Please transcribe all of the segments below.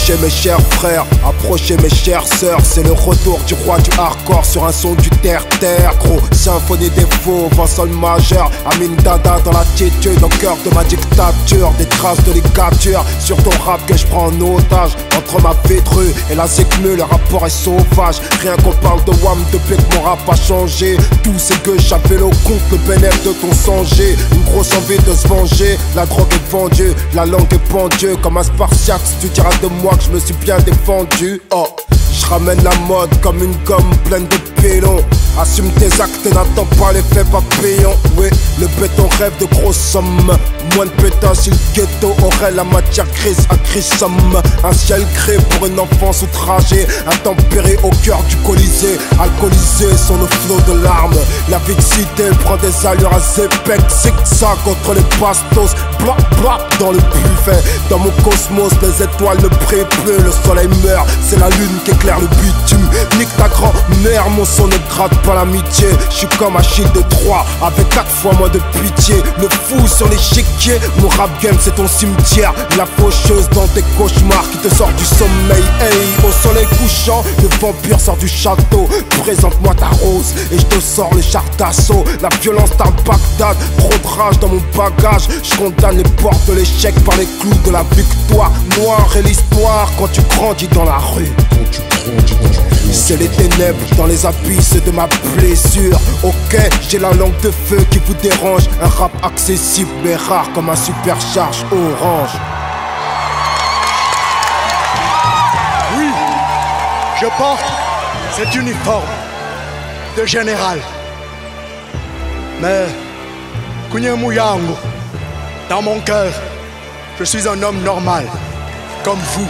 Approchez mes chers frères, approchez mes chères sœurs. C'est le retour du roi du hardcore sur un son du terre-terre. Gros, symphonie des faux, vent sol majeur. Amin Dada dans l'attitude, au cœur de ma dictature. Des traces de ligature sur ton rap que je prends en otage. Entre ma vétrue et la zécmue, le rapport est sauvage. Rien qu'on parle de WAM depuis que mon rap a changé. Tout c'est que j'appelle au compte le bénéfice de ton songé. Une grosse envie de se venger, la drogue est vendue, la langue est pendue. Comme un spartiate, tu diras de moi que je me suis bien défendu. Oh, je ramène la mode comme une gomme pleine de pélons. Assume tes actes et n'attends pas l'effet papillon. Oui, le béton rêve de grosses sommes. Moins de pétas si le ghetto aurait la matière grise à grissomme. Un ciel créé pour une enfance outragée, intempérée au cœur du colisée. Alcoolisé sur le flot de larmes. La vie de cité prend des allures à zépec. Zigzag contre les bastos. Bla bla dans le buffet. Dans mon cosmos, les étoiles ne brillent plus. Le soleil meurt, c'est la lune qui éclaire le bitume. Nique ta grand-mère, mon son ne gratte pas l'amitié. J'suis comme Achille de Troie, avec 4 fois moins de pitié. Le fou sur l'échiquier, mon rap game c'est ton cimetière. La faucheuse dans tes cauchemars qui te sort du sommeil. Hey, au soleil couchant, le vampire sort du château. Présente-moi ta rose et je te sors les chars d'assaut. La violence d'un Bagdad, trop de rage dans mon bagage. Je condamne les portes de l'échec par les clous de la victoire. Noire est l'histoire quand tu grandis dans la rue. C'est les ténèbres dans les abysses de ma blessure. Ok, j'ai la langue de feu qui vous dérange. Un rap accessible mais rare comme un supercharge orange. Oui, je porte cet uniforme de général. Mais, Kunyamuyango, dans mon cœur, je suis un homme normal, comme vous.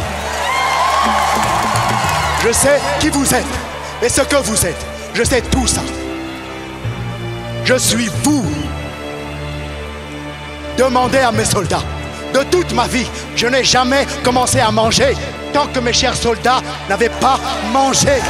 Je sais qui vous êtes et ce que vous êtes. Je sais tout ça. Je suis vous. Demandez à mes soldats. De toute ma vie, je n'ai jamais commencé à manger tant que mes chers soldats n'avaient pas mangé.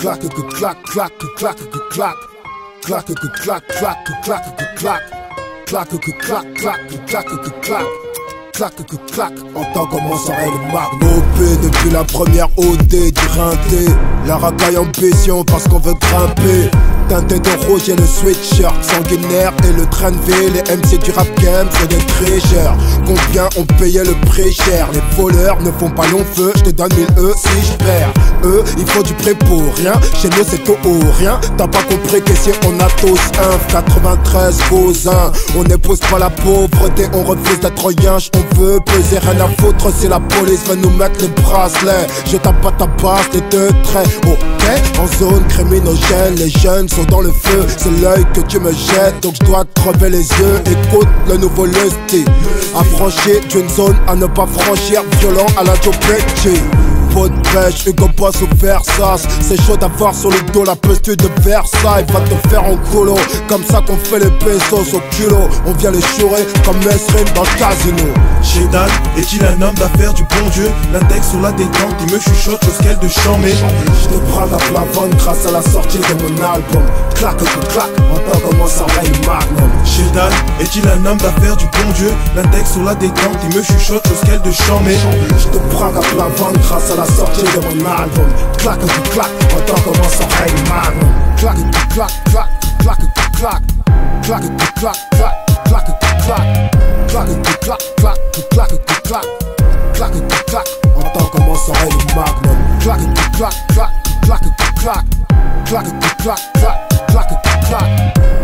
Clac, clac, clac, clac, clac, clac, clac, clac, clac, clac, clac, clac, clac, clac, clac, clac, clac, entends comment s'arrête le magnopé depuis la première OD du rinté. La racaille en ambition parce qu'on veut grimper. Teinté de rouge et le sweatshirt sanguinaire et le train de V. Les MC du rap game c'est des tricheurs. Combien ont payé le prix cher? Les voleurs ne font pas long feu. Je te donne 1000 E si je perds. Eux ils font du prêt pour rien. Chez nous c'est tout ou rien. T'as pas compris qu'ici on a tous un 93 cousins. On n'épouse pas la pauvreté. On refuse d'être yinche. On veut peser rien à foutre si la police veut nous mettre les bracelets. Je tape pas ta base des deux traits. Ok, en zone criminogène. Les jeunes sont dans le feu, c'est l'œil que tu me jettes, donc je dois te crever les yeux. Écoute le nouveau Lusty, affranchi d'une zone à ne pas franchir, violent à la Joe Pesci. Pot de pêche, Hugo Boss ou Versace. C'est chaud d'avoir sur le dos la posture de Versailles. Va te faire en colo, comme ça qu'on fait les pesos au kilo. On vient les chourer comme Mesrine dans le casino. Shedan est-il un homme d'affaires du bon Dieu? L'index sur la détente, il me chuchote jusqu'elle de chamber. Je te prends à plat ventre grâce à la sortie de mon album. Clac, clac, entends comment s'enraye le magnum. Shedan est-il un homme d'affaires du bon Dieu? L'index sur la détente, il me chuchote jusqu'elle de chamber. Je te prends à plat ventre grâce à la sortie de mon album. Clac, clac, entends comment s'enraye le magnum. Clac, clac, clac, clac, clac, clac, clac, clac, clac, clac, clac, clac, clac, clac, clac, clac, clac, entends comment s'enraye le magnum. Clac, clac, clac, clac, clac, clac, clac, clac, clac, clac,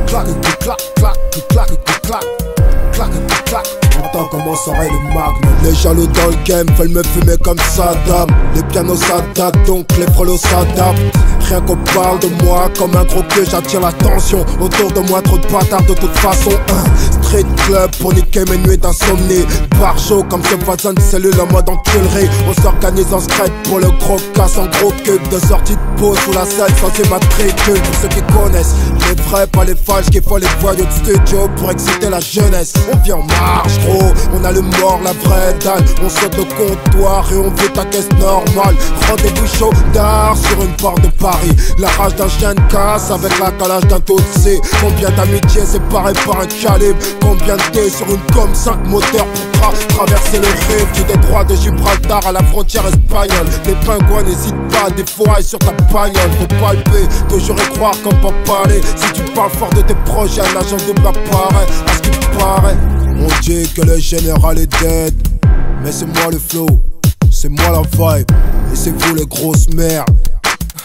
clac, clac, clac, clac, clac, clac, clac, clac, Entends comment s'enraye le magnum. Les jaloux dans le game veulent me fumer comme Saddam. Les pianos s'adaptent, donc les frelos s'adaptent. Rien qu'on parle de moi comme un gros queue, j'attire l'attention. Autour de moi trop de bâtards de toute façon. Street club pour niquer mes nuits d'insomnie. Bar chaud comme ce voisin de cellule en mode enculerie. On s'organise en secret pour le gros casse en gros cube. De sortie de pause sous la selle sans immatricule. Pour ceux qui connaissent les vrais pas les falches, qu'il faut les voyous de studio pour exciter la jeunesse. On vient en marche gros, on a le mort, la vraie dalle. On saute le comptoir et on vit ta caisse normale. Rendez-vous chaud d'art sur une porte de Paris. La rage d'un chien de casse avec la calage d'un Tutsi. Combien d'amitiés séparées par un calibre. Combien de dés sur une com 5 moteurs pour traverser le rift du détroit de Gibraltar à la frontière espagnole. Les pingouins n'hésitent pas, des fourrailles sur ta bagnole. Faut palper, toujours y croire comme pas parler. Si tu parles fort de tes projets, un agent double apparaît. À ce qu'il paraît, on dit que le général est dead, mais c'est moi le flow, c'est moi la vibe, et c'est vous les grosses merdes.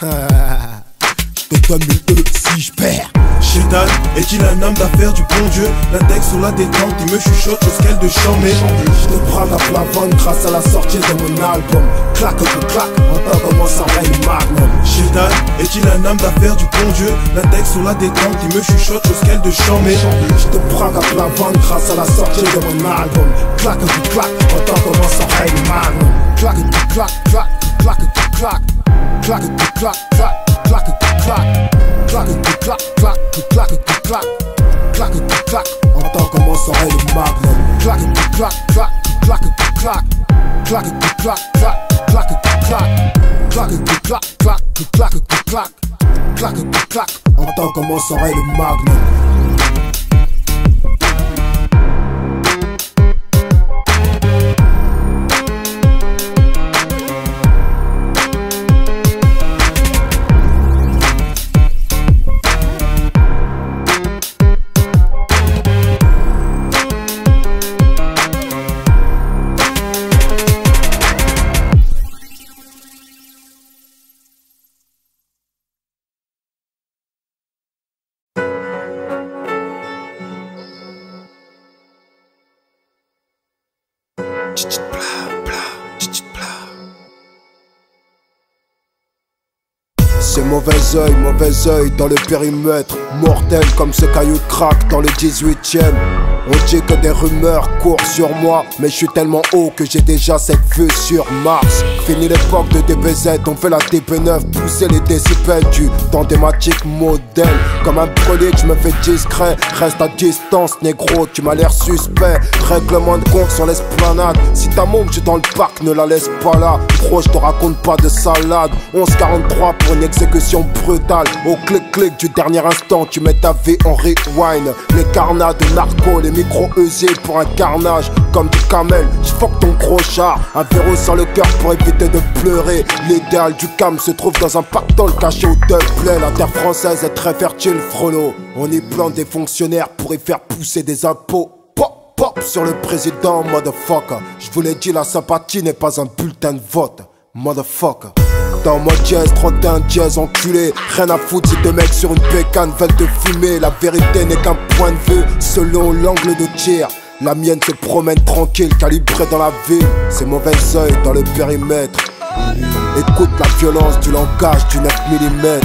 Je te donne 1000 E si je perds. Chétan, est-il un homme d'affaires du bon Dieu? L'index sur la détente, il me chuchote jusqu'elle de charmer. Je te prends à plat ventre grâce à la sortie de mon album. Claque que claque, entends comment s'enraye le magnum. Chétan, est-il un homme d'affaires du bon Dieu? L'index sur la détente, il me chuchote jusqu'elle de charmer. Je te prends à plat ventre grâce à la sortie de mon album. Claque que claque, entends comment s'enraye le magnum. Claque que claque, claque, claque que claque. Claque que claque, claque, claque que claque. Claque que claque, claque, claque que claque. Claque que claque, entends comment s'enraye le magnum. Claque que claque, claque, claque que claque. Claque que claque, claque, claque que claque. Claque que claque, claque, claque que claque. Claque que claque, entends comment s'enraye le magnum. C'est mauvais œil dans le périmètre. Mortel comme ce caillou de crack dans le 18ème. On dit que des rumeurs courent sur moi, mais je suis tellement haut que j'ai déjà cette vue sur Mars. Fini l'époque de DBZ, on fait la DB9, pousser les décibels du temps thématique modèle. Comme un brolique, je me fais discret, reste à distance négro, tu m'as l'air suspect. Règlement de compte sur l'esplanade, si ta môme tu dans le parc, ne la laisse pas là. Gros, je te raconte pas de salade. 11:43 pour une exécution brutale. Au clic-clic du dernier instant, tu mets ta vie en rewind. Les carnats de narco, les micros usés pour un carnage. Comme du camel, j'fuck ton gros char. Un verrou sur le cœur pour éviter de pleurer. L'idéal du cam se trouve dans un pactole caché au Dublin. La terre française est très fertile, frollo. On y plante des fonctionnaires pour y faire pousser des impôts. Pop, pop sur le président, motherfucker. Je vous l'ai dit, la sympathie n'est pas un bulletin de vote, motherfucker. Dans mon jazz, 31 jazz enculé. Rien à foutre si deux mecs sur une bécane veulent te fumer. La vérité n'est qu'un point de vue selon l'angle de tir. La mienne se promène tranquille, calibrée dans la ville. C'est mauvais œil dans le périmètre. Écoute la violence du langage du 9 mm.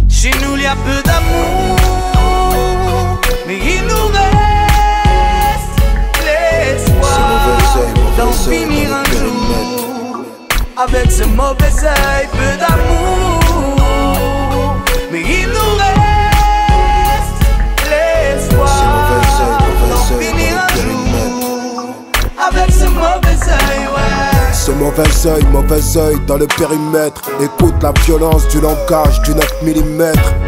Chez nous, il y a peu d'amour, mais il nous reste l'espoir d'en finir un jour. Avec ce mauvais œil, peu d'amour, mais il nous reste l'espoir d'en finir un jour. Avec ce mauvais œil, ouais. Ce mauvais œil dans le périmètre. Écoute la violence du langage du 9 mm.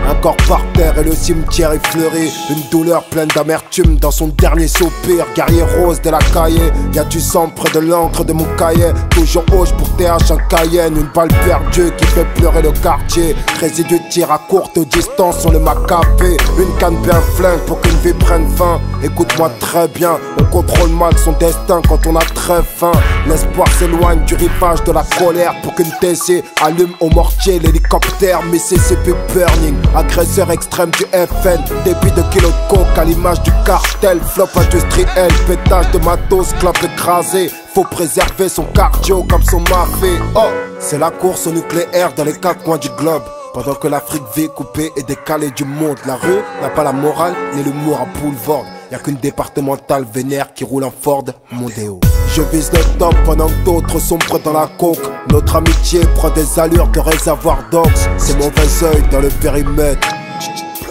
Un corps par terre et le cimetière est fleuri. Une douleur pleine d'amertume dans son dernier soupir. Guerrier rose de la cahier. Y'a du sang près de l'encre de mon cahier. Toujours hoche pour TH un Cayenne. Une balle perdue qui fait pleurer le quartier. Résidu de tir à courte distance sur le macapé. Une canne bien flingue pour qu'une vie prenne fin. Écoute-moi très bien, on contrôle mal son destin quand on a très faim. L'espoir s'éloigne s'éloigne du rivage de la colère pour qu'une TC allume au mortier l'hélicoptère Mississippi Burning. Agresseur extrême du FN, débit de kilos de coke à l'image du cartel. Flop industriel, pétage de matos, clope écrasé. Faut préserver son cardio comme son mafé. Oh, c'est la course au nucléaire dans les quatre coins du globe. Pendant que l'Afrique vit coupée et décalée du monde. La rue n'a pas la morale ni l'humour à boulevard. Y'a qu'une départementale vénère qui roule en Ford Mondeo. Je vise le top pendant que d'autres sombrent dans la coke. Notre amitié prend des allures de réservoir dogs. C'est mauvais oeil dans le périmètre.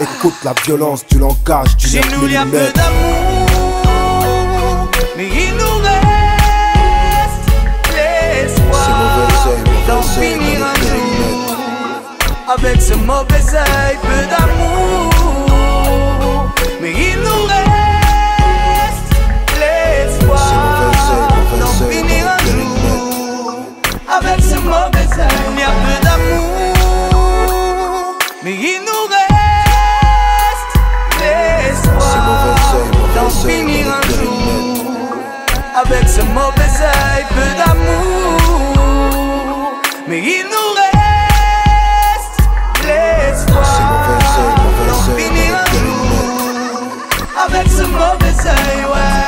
Écoute la violence du langage du 9 mm. Chez nous y'a peu d'amour, mais il nous reste l'espoir d'en finir un jour. Avec ce mauvais œil, peu d'amour, mais il nous reste l'espoir d'en finir un jour. Avec ce mauvais œil, il y a peu d'amour, mais il nous reste l'espoir d'en finir un jour. Avec ce mauvais œil, peu d'amour, mais il nous reste l'espoir d'en finir un jour. Avec ce mauvais œil, ouais.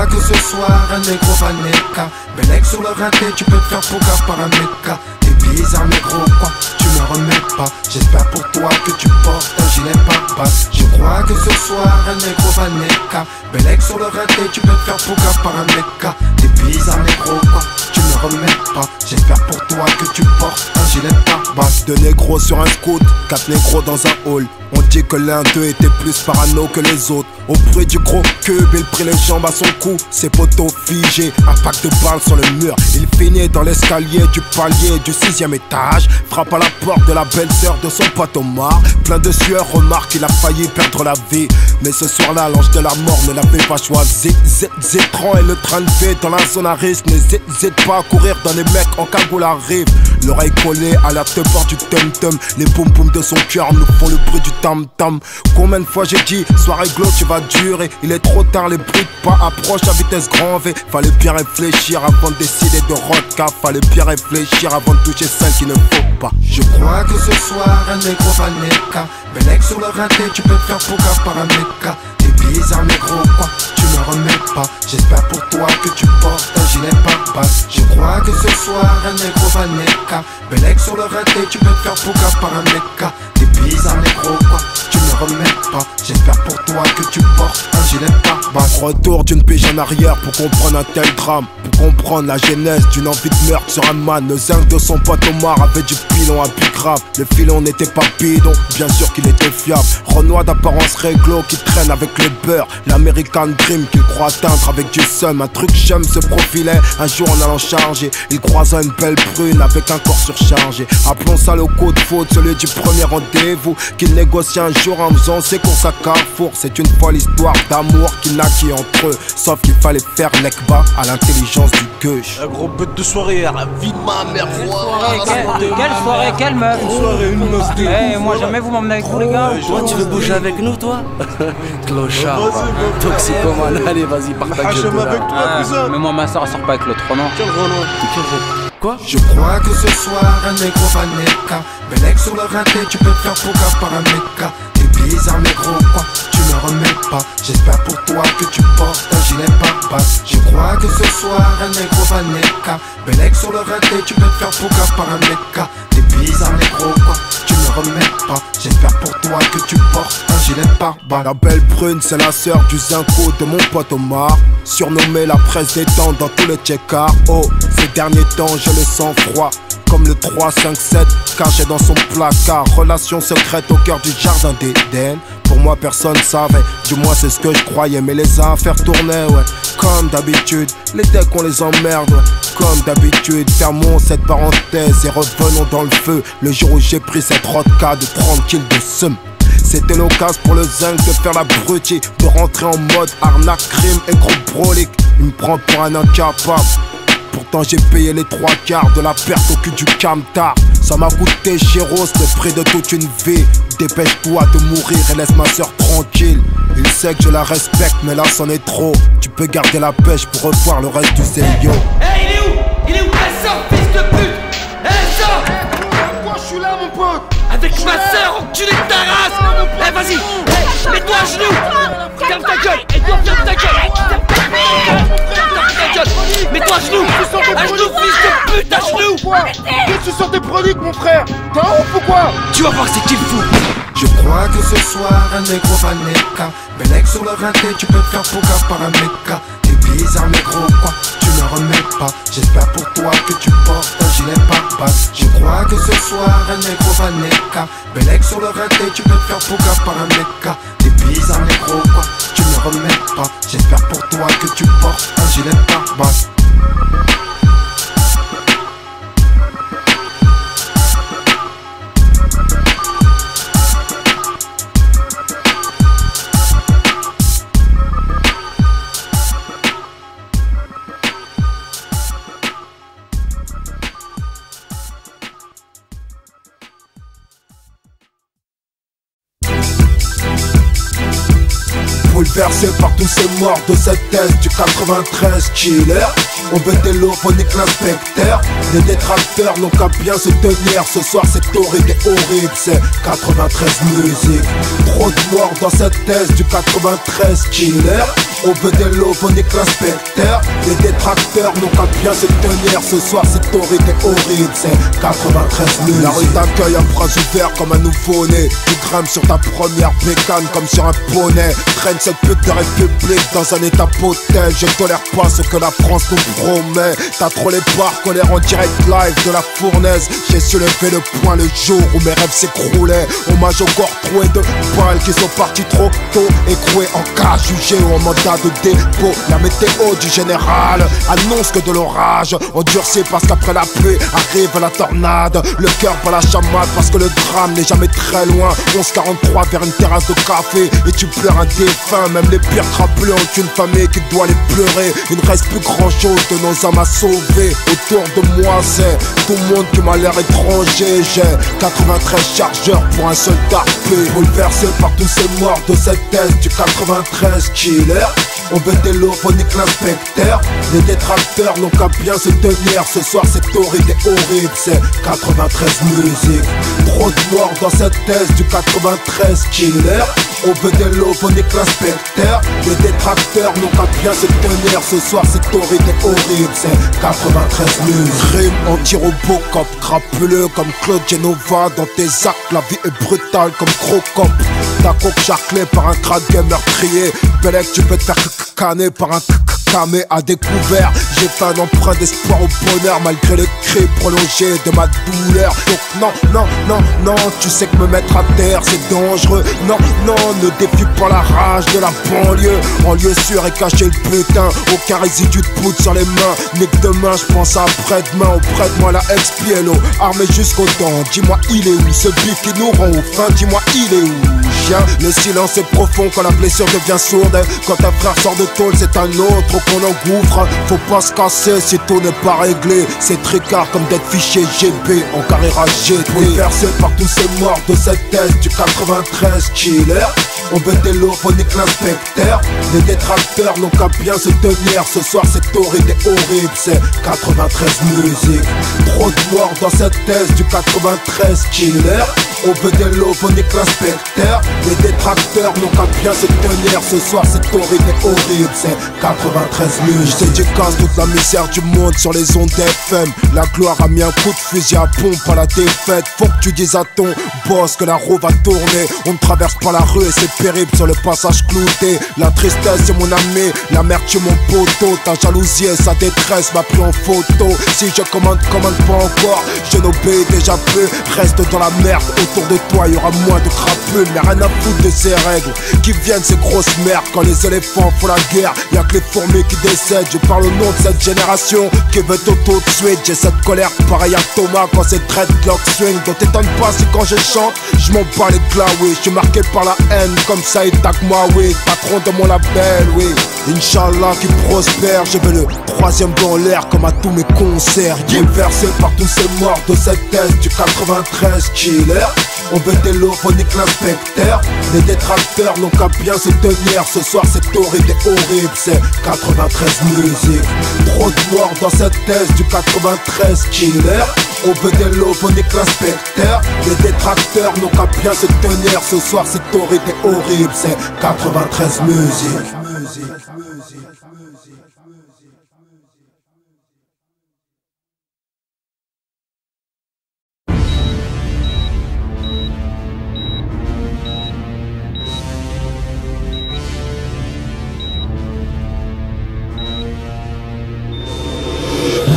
Que ce soir un négro va neka. Bellec sur le raté, tu peux te faire pouga par un méca. T'es bizarre négro quoi, tu me remets pas. J'espère pour toi que tu portes un gilet pare-balles. Je crois que ce soir un négro va neka. Bellec sur le raté, tu peux te faire pouga par un méca. T'es bizarre négro quoi, tu me remets pas. J'espère pour toi que tu portes un gilet pare-balles. Deux négros sur un scout, 4 négros dans un hall. On dit que l'un d'eux était plus parano que les autres. Au bruit du gros cube, il prit les jambes à son cou. Ses poteaux figés, un pack de balles sur le mur. Il finit dans l'escalier du palier du 6e étage. Frappe à la porte de la belle-sœur de son pote Omar. Plein de sueur, remarque qu'il a failli perdre la vie. Mais ce soir-là, l'ange de la mort ne l'avait pas choisi. Zétran et le train de vie dans la zone à risque. N'hésite pas à courir dans les mecs en cagoule arrive. L'oreille collée à la teubeur du tum-tum. Les poum-poum de son cœur nous font le bruit du tam-tam. Combien de fois j'ai dit, soirée glauque, tu vas durer. Il est trop tard, les bruits de pas approchent à vitesse grand V. Fallait bien réfléchir avant de décider de rodka. Fallait bien réfléchir avant de toucher celle qu'il ne faut pas. Je crois que ce soir un négro va neka. Bellec sur le raté, tu peux te faire pouga par un méca. T'es bizarre négro quoi, tu me remets pas. J'espère pour toi que tu portes un gilet pare-balles. Je crois que ce soir un négro va neka. Bellec sur le raté, tu peux te faire pouga par un méca. T'es bizarre négro quoi, tu me remets pas. J'espère pour toi que tu portes un gilet pare-balles. Retour d'une pige en arrière pour comprendre un tel drame. Pour comprendre la genèse d'une envie de meurtre sur un man. Le zinc de son pote Omar avait du pilon à but grave. Le filon n'était pas bidon, bien sûr qu'il était fiable. Renoir d'apparence réglo qui traîne avec le beurre. L'American Dream qu'il croit atteindre avec du seum. Un truc chum se profilait un jour en allant charger. Il croisa une belle brune avec un corps surchargé. Appelons ça le coup de faute, celui du premier rendez-vous. Qu'il négocie un jour en faisant ses courses à Carrefour. C'est une folle histoire d'amour qui naquit entre eux. Sauf qu'il fallait faire l'ekba à l'intelligence du gueuche. Un gros bête de soirée, à la vie de ma mère. Quelle soirée, quelle meuf? Une soirée, une meuf de Eh, moi jamais vous m'emmenez avec vous les gars. Toi tu veux bouger avec nous toi? Clochard, toxicomane, allez vas-y par ta gueule. avec toi, cousin. Mais moi ma soeur sort pas avec l'autre non. Quel Renault? Quoi? Je crois que ce soir un négro va neka. Bellec sur le raté, tu peux te faire pouga par un méca. T'es bizarre négro quoi, tu me ne remets pas. J'espère pour toi que tu portes un gilet pare-balles. Je crois que ce soir un négro va neka. Belek sur le raté, tu peux te faire pouka par un meca. T'es bizarre négro quoi, tu ne remets pas. J'espère pour toi que tu portes un gilet pare-balles. La belle brune c'est la sœur du zinco de mon pote Omar, surnommé la presse des temps dans tous les check-arts. Oh, ces derniers temps je le sens froid comme le 357 caché dans son placard. Relation secrète au cœur du jardin d'Éden. Pour moi personne savait, du moins c'est ce que je croyais. Mais les affaires tournaient, ouais, comme d'habitude. Les decks on les emmerde, ouais, comme d'habitude. Fermons cette parenthèse et revenons dans le feu. Le jour où j'ai pris cette rodka de 30 kills de seum. C'était l'occasion pour le zinc de faire la brutie, de rentrer en mode arnaque, crime et gros brolique. Il me prend pour un incapable. Pourtant j'ai payé les 3 quarts de la perte au cul du camtar. Ça m'a coûté chéros, c'était près de toute une vie. Dépêche-toi de mourir et laisse ma soeur tranquille. Il sait que je la respecte mais là c'en est trop. Tu peux garder la pêche pour revoir le reste du CIO. Hey, il est où? Il est où? Elle sort, fils de pute! Elle sort! Pourquoi je suis là, mon pote? Avec ma soeur, enculé de ta race! Eh, vas-y! Hey, mets-toi à genoux! Ferme ta gueule! Et toi, ferme ta gueule! Ferme ta gueule! Mets-toi à genoux! À genoux, fils de pute, à genoux! Qu'est-ce que tu sors des prodigues, mon frère? T'es en ouf ou quoi? Tu vas voir, c'est qui le fou! Je crois que ce soir un négro va neka. Belek sur le raté, tu peux te faire pouka par un meca. T'es bizarre négro quoi, tu ne remets pas. J'espère pour toi que tu portes un gilet pare-balles. Je crois que ce soir un négro va neka. Belek sur le raté, tu peux te faire pouka par un meca. T'es bizarre négro quoi, tu ne remets pas. J'espère pour toi que tu portes un gilet pare-balles. Bouleversé par tous ces morts de cette thèse du 93 killer. On veut des lots, on nique l'inspecteur. Les détracteurs n'ont qu'à bien se tenir. Ce soir c'est horrible et horrible, c'est 93 musique. Trop de morts dans cette thèse du 93 killer. On veut des lots, on nique l'inspecteur. Les détracteurs n'ont qu'à bien se tenir. Ce soir c'est horrible et horrible, c'est 93 musique. La rue t'accueille à bras ouverts comme un nouveau-né. Tu grimpes sur ta première bécane comme sur un poney. Traîne cette pute de république dans un état potel. Je tolère pas ce que la France nous promet. T'as trop les barres, colère en direct live de la fournaise. J'ai su lever le poing le jour où mes rêves s'écroulaient. Hommage au corps troué de balles qui sont partis trop tôt. Écroués en cas jugé ou en mandat de dépôt. La météo du général annonce que de l'orage endurci parce qu'après la pluie arrive la tornade. Le cœur par la chamade parce que le drame n'est jamais très loin. 11:43 vers une terrasse de café et tu pleures un défunt. Même les pires crapuleux ont une famille qui doit les pleurer. Il ne reste plus grand chose de nos âmes à sauver. Autour de moi c'est tout le monde qui m'a l'air étranger. J'ai 93 chargeurs pour un soldat P. Bouleversé par tous ces morts de cette thèse du 93 killer. On veut des lots, on nique l'inspecteur. Les détracteurs n'ont qu'à bien se tenir. Ce soir c'est horrible et horrible, c'est 93 musique. Trop de morts dans cette thèse du 93 killer. On veut des lots, on nique l'inspecteur. Les détracteurs n'ont qu'à bien se tenir. Ce soir c'est horrible et horrible, c'est 93 musique. Rime anti-robocop, crapuleux comme Claude Genova. Dans tes actes la vie est brutale comme Crocop. Ta coque charclée par un crâne meurtrier. Belek tu peux te faire canner par un camé à découvert. J'ai fait un emprunt d'espoir au bonheur malgré les cris prolongés de ma douleur. Donc non, non, non, non, tu sais que me mettre à terre c'est dangereux. Non, non, ne défie pas la rage de la banlieue. En lieu sûr et caché le putain. Aucun résidu de poudre sur les mains. Nique demain, je pense à après-demain. Auprès de moi la ex-pielo, armé jusqu'aux dents. Dis-moi il est où ce bif qui nous rend au fin. Dis-moi il est où chien. Le silence est profond quand la blessure devient sourde. Quand un frère sort de tôle c'est un autre qu'on engouffre. Faut pas se casser si tout n'est pas réglé. C'est tricard comme d'être fiché GB en carrière GT. Bouleversé par tous ces morts de cette thèse du 93 killer. On veut des lots, on nique l'inspecteur. Les détracteurs n'ont qu'à bien se tenir. Ce soir c'est horrible et horrible, c'est 93 musique. Trop de morts dans cette thèse du 93 killer. On veut des lots, on nique l'inspecteur. Les détracteurs n'ont qu'à bien se tenir. Ce soir c'est horrible et horrible, c'est 93 musique. J'dédicace toute la misère du monde sur les ondes FM. La gloire a mis un coup de fusil à pompe à la défaite. Faut que tu dises à ton boss que la roue va tourner. On ne traverse pas la rue et c'est périble sur le passage clouté. La tristesse c'est mon ami, la tu mon poteau. Ta jalousie et sa détresse m'a pris en photo. Si je commande pas encore, je n'obéis déjà peu. Reste dans la merde, autour de toi y aura moins de crapules. Mais rien à foutre de ces règles qui viennent ces grosses merdes. Quand les éléphants font la guerre, y'a que les fourmis qui décèdent. Je parle au nom de cette génération qui veut tout de suite. J'ai cette colère pareil à Thomas quand c'est dreadlock swing. Donc t'étonne pas si quand je chante, je m'en bats les glas, oui. Je suis marqué par la haine comme ça et tac moi, oui. Patron de mon label, oui. Inch'Allah qui prospère, je veux le troisième dans l'air comme à tous mes concerts. Bouleversé par tous ces morts de cette thèse du 93 killer. On veut des lots, on nique l'inspecteur. Les détracteurs n'ont qu'à bien se tenir. Ce soir c'est horrible et horrible, c'est 93 musique. Trop de morts dans cette thèse du 93 killer. On veut des lots, on nique l'inspecteur. Les détracteurs n'ont qu'à bien se tenir. Ce soir c'est horrible et horrible, c'est 93 musique.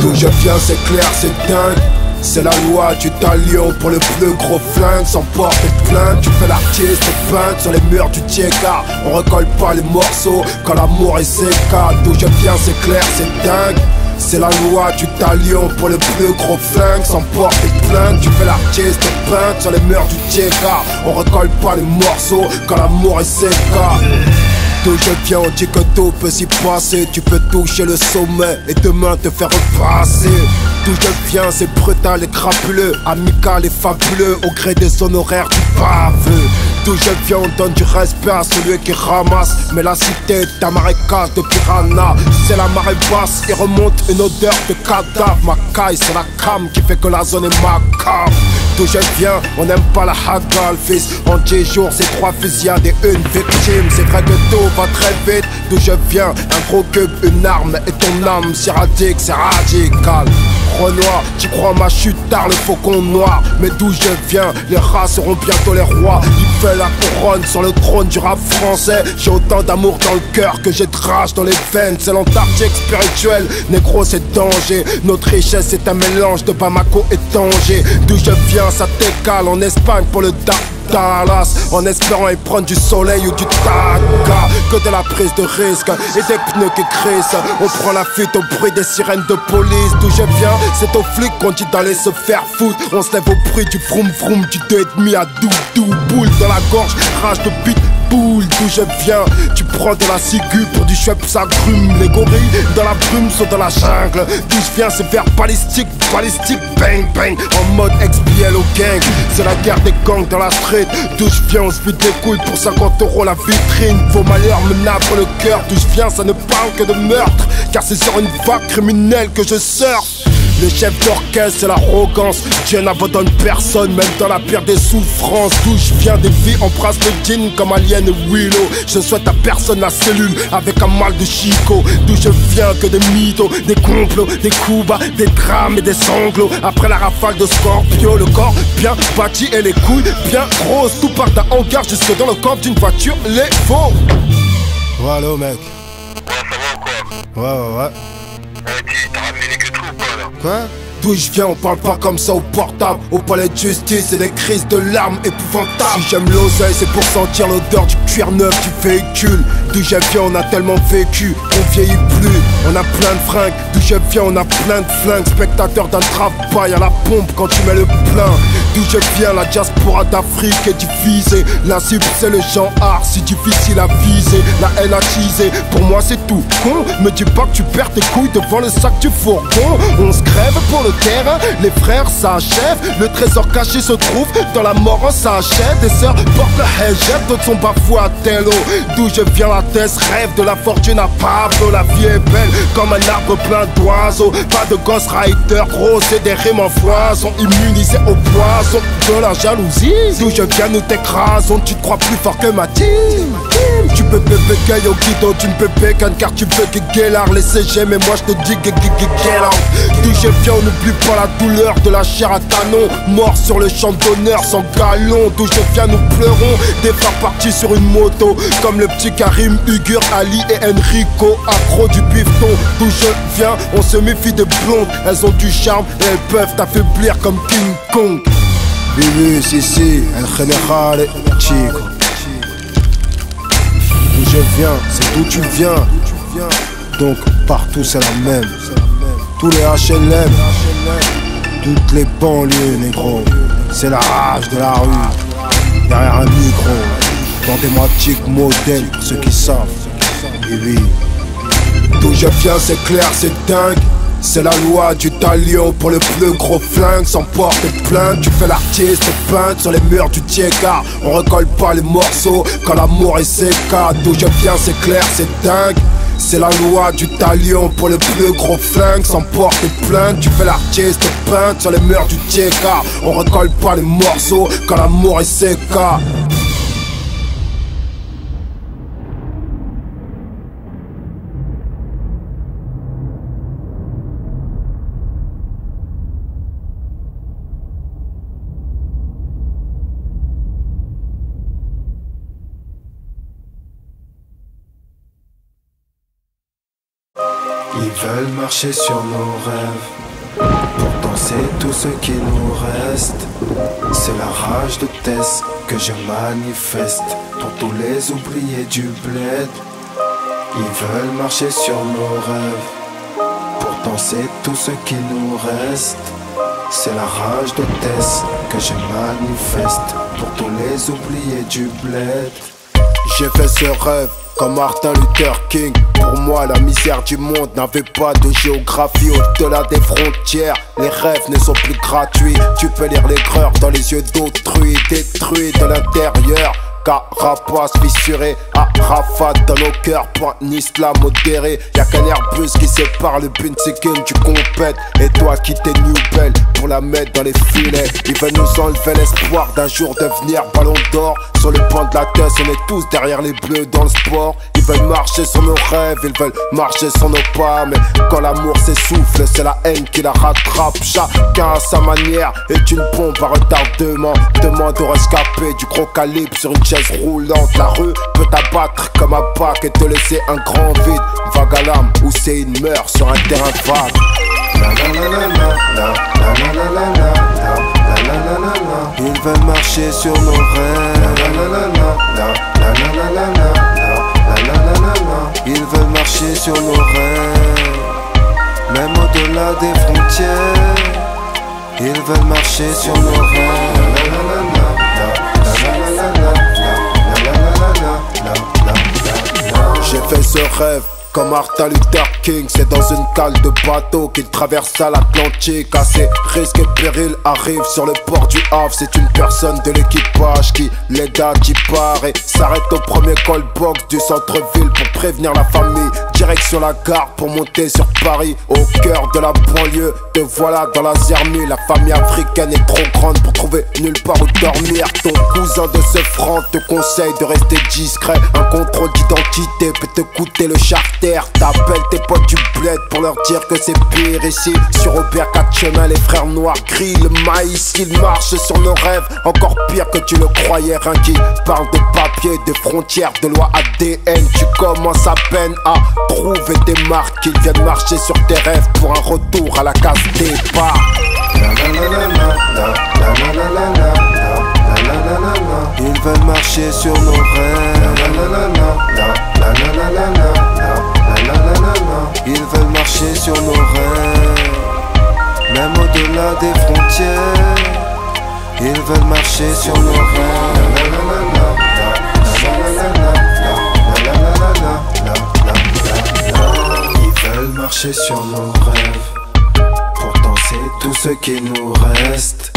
D'où je viens c'est clair, c'est dingue. C'est la loi du talion pour le plus gros flingue. Sans porte et plainte, tu fais l'artiste et peinte sur les murs du Tiega. On recolle pas les morceaux quand l'amour est séca. D'où je viens c'est clair, c'est dingue. C'est la loi du talion pour le plus gros flingue. Sans porte et plainte, tu fais l'artiste et peinte sur les murs du Tiega. On recolle pas les morceaux quand l'amour est séca. D'où je viens, on dit que tout peut s'y passer. Tu peux toucher le sommet et demain te faire repasser. D'où je viens, c'est brutal et crapuleux, amical et fabuleux, au gré des honoraires du baveux. D'où je viens, on donne du respect à celui qui ramasse. Mais la cité est un marécage de piranha. C'est la marée basse, il remonte une odeur de cadavre. Ma caille, c'est la cam qui fait que la zone est macabre. D'où je viens, on n'aime pas la hagale, fils. En 10 jours, c'est 3 fusillades et une victime. C'est vrai que tout va très vite. D'où je viens, un gros cube, une arme et ton âme. Si radique, c'est radical. Renoir, tu crois ma chute tard, le faucon noir. Mais d'où je viens, les rats seront bientôt les rois. Il fait la couronne sur le trône du rap français. J'ai autant d'amour dans le cœur que j'ai de rage dans les veines. C'est l'Antarctique spirituel, négro c'est danger. Notre richesse c'est un mélange de Bamako et Tanger. D'où je viens, ça t'écale en Espagne pour le Dallas, en espérant y prendre du soleil ou du taga. Que de la prise de risque et des pneus qui crissent. On prend la fuite au bruit des sirènes de police. D'où je viens, c'est aux flics qu'on dit d'aller se faire foutre. On se lève au bruit du vroom vroom, du 2,5 à doudou. Boule dans la gorge, rage de bite. D'où je viens, tu prends de la ciguë pour du chouette, ça grume. Les gorilles dans la brume sont dans la jungle. D'où je viens, c'est vers balistique, balistique, bang bang. En mode XBL au gang, c'est la guerre des gangs dans la street. D'où je viens, on se vide les couilles pour 50 € la vitrine. Vos malheurs me navrent le cœur. D'où je viens, ça ne parle que de meurtre, car c'est sur une vague criminelle que je surfe. Le chef d'orchestre, c'est l'arrogance. Dieu n'abandonne personne, même dans la pire des souffrances. D'où je viens, des vies embrassent le jean comme Alien et Willow. Je souhaite à personne la cellule avec un mal de Chico. D'où je viens, que des mythos, des complots, des coups bas, des drames et des sanglots. Après la rafale de Scorpio, le corps bien bâti et les couilles bien grosses. Tout part d'un hangar jusque dans le coffre d'une voiture, les faux. Voilà mec. Ouais, ça va ou quoi? Ouais. T'as ramené les queues ou pas là? Quoi? D'où je viens, on parle pas comme ça au portable. Au palais de justice, c'est des crises de larmes épouvantables. Si j'aime l'oseille, c'est pour sentir l'odeur du cuir neuf du véhicule. D'où je viens, on a tellement vécu, on vieillit plus. On a plein de fringues, d'où je viens, on a plein de flingues. Spectateur d'un travail à la pompe quand tu mets le plein. D'où je viens, la diaspora d'Afrique est divisée. L'insulte c'est le genre art, si difficile à viser. La haine a teasé, pour moi c'est tout con. Me dis pas que tu perds tes couilles devant le sac du fourgon. On se crève pour le terrain, les frères s'achèvent. Le trésor caché se trouve dans la mort en sachet. Des sœurs portent le hijab, d'autres sont bafoués à tel eau. D'où je viens, la thèse rêve de la fortune à Pablo. La vie est belle comme un arbre plein d'oiseaux. Pas de Ghost Rider, gros c'est des rimes en foison. Immunisés au poison de la jalousie. D'où je viens, nous t'écrasons. Tu te crois plus fort que ma team. Tu peux bébé au guido, tu ne peux pécan car tu veux guéguélar. Laissez j'aime mais moi je te dis guéguéguélar. D'où je viens, on n'oublie pas la douleur de la chair à canon. Mort sur le champ d'honneur sans galon. D'où je viens, nous pleurons des frères partis sur une moto. Comme le petit Karim, Ugur, Ali et Enrico. Accro du bifton. D'où je viens, on se méfie des blondes. Elles ont du charme et elles peuvent t'affaiblir comme King Kong. Bibi, si, El General, Chico. D'où je viens, c'est d'où tu viens. Donc partout c'est la même. Tous les HLM, toutes les banlieues négro. C'est la rage de la rue. Derrière un micro, dans des thématiques modèles, ceux qui savent. Bibi. D'où je viens c'est clair, c'est dingue. C'est la loi du talion pour le plus gros flingue. Sans porter plainte, tu fais l'artiste peinte sur les murs du Tieka. On recolle pas les morceaux quand l'amour est séca. D'où je viens c'est clair, c'est dingue. C'est la loi du talion pour le plus gros flingue. Sans porter plainte, tu fais l'artiste peinte sur les murs du Tieka. On recolle pas les morceaux quand l'amour est séca. Ils veulent marcher sur nos rêves. Pourtant c'est tout ce qui nous reste. C'est la rage de Tess que je manifeste pour tous les oubliés du bled. Ils veulent marcher sur nos rêves. Pourtant c'est tout ce qui nous reste. C'est la rage de Tess que je manifeste pour tous les oubliés du bled. J'ai fait ce rêve comme Martin Luther King. Pour moi la misère du monde n'avait pas de géographie. Au-delà des frontières, les rêves ne sont plus gratuits. Tu peux lire l'aigreur dans les yeux d'autrui. Détruit de l'intérieur, carapace fissurée à rafale dans nos cœurs. Point Nisla modéré. Y'a qu'un Airbus qui sépare le Bunsikin du compète. Et toi qui t'es Newbell pour la mettre dans les filets. Ils veulent nous enlever l'espoir d'un jour devenir ballon d'or. Sur le banc de la tête, on est tous derrière les bleus dans le sport. Ils veulent marcher sur nos rêves, ils veulent marcher sur nos pas. Mais quand l'amour s'essouffle, c'est la haine qui la rattrape. Chacun à sa manière est une bombe à retardement. Demande au rescapé du gros calibre sur une chaise roulante. La rue peut t'abattre comme un bac et te laisser un grand vide. Vague à l'âme, Hussein meurt sur un terrain vague. Ils veulent marcher sur nos rêves. Ils veulent marcher sur nos rêves. Même au-delà des frontières. Ils veulent marcher sur nos rêves. J'ai fait ce rêve comme Martin Luther King. C'est dans une cale de bateau qu'il traversa l'Atlantique. À ses risques et périls arrive sur le port du Havre. C'est une personne de l'équipage qui l'aida d'y part et s'arrête au premier call-box du centre-ville pour prévenir la famille. Direction la gare pour monter sur Paris. Au cœur de la banlieue, te voilà dans la Zermie. La famille africaine est trop grande pour trouver nulle part où dormir. Ton cousin de ce franc te conseille de rester discret. Un contrôle d'identité peut te coûter le charter. T'appelles tes potes du bled pour leur dire que c'est pire ici. Sur Aubert 4 chemins, les frères noirs grillent le maïs. Ils marchent sur nos rêves, encore pire que tu le croyais. Rien qui parle de papier, de frontières, de loi ADN. Tu commences à peine à trouver des marques. Ils viennent marcher sur tes rêves pour un retour à la case départ. Ils veulent marcher sur nos rêves. Ils veulent marcher sur nos rêves. Même au-delà des frontières. Ils veulent marcher sur nos rêves. Ils veulent marcher sur nos rêves. Pourtant c'est tout ce qui nous reste.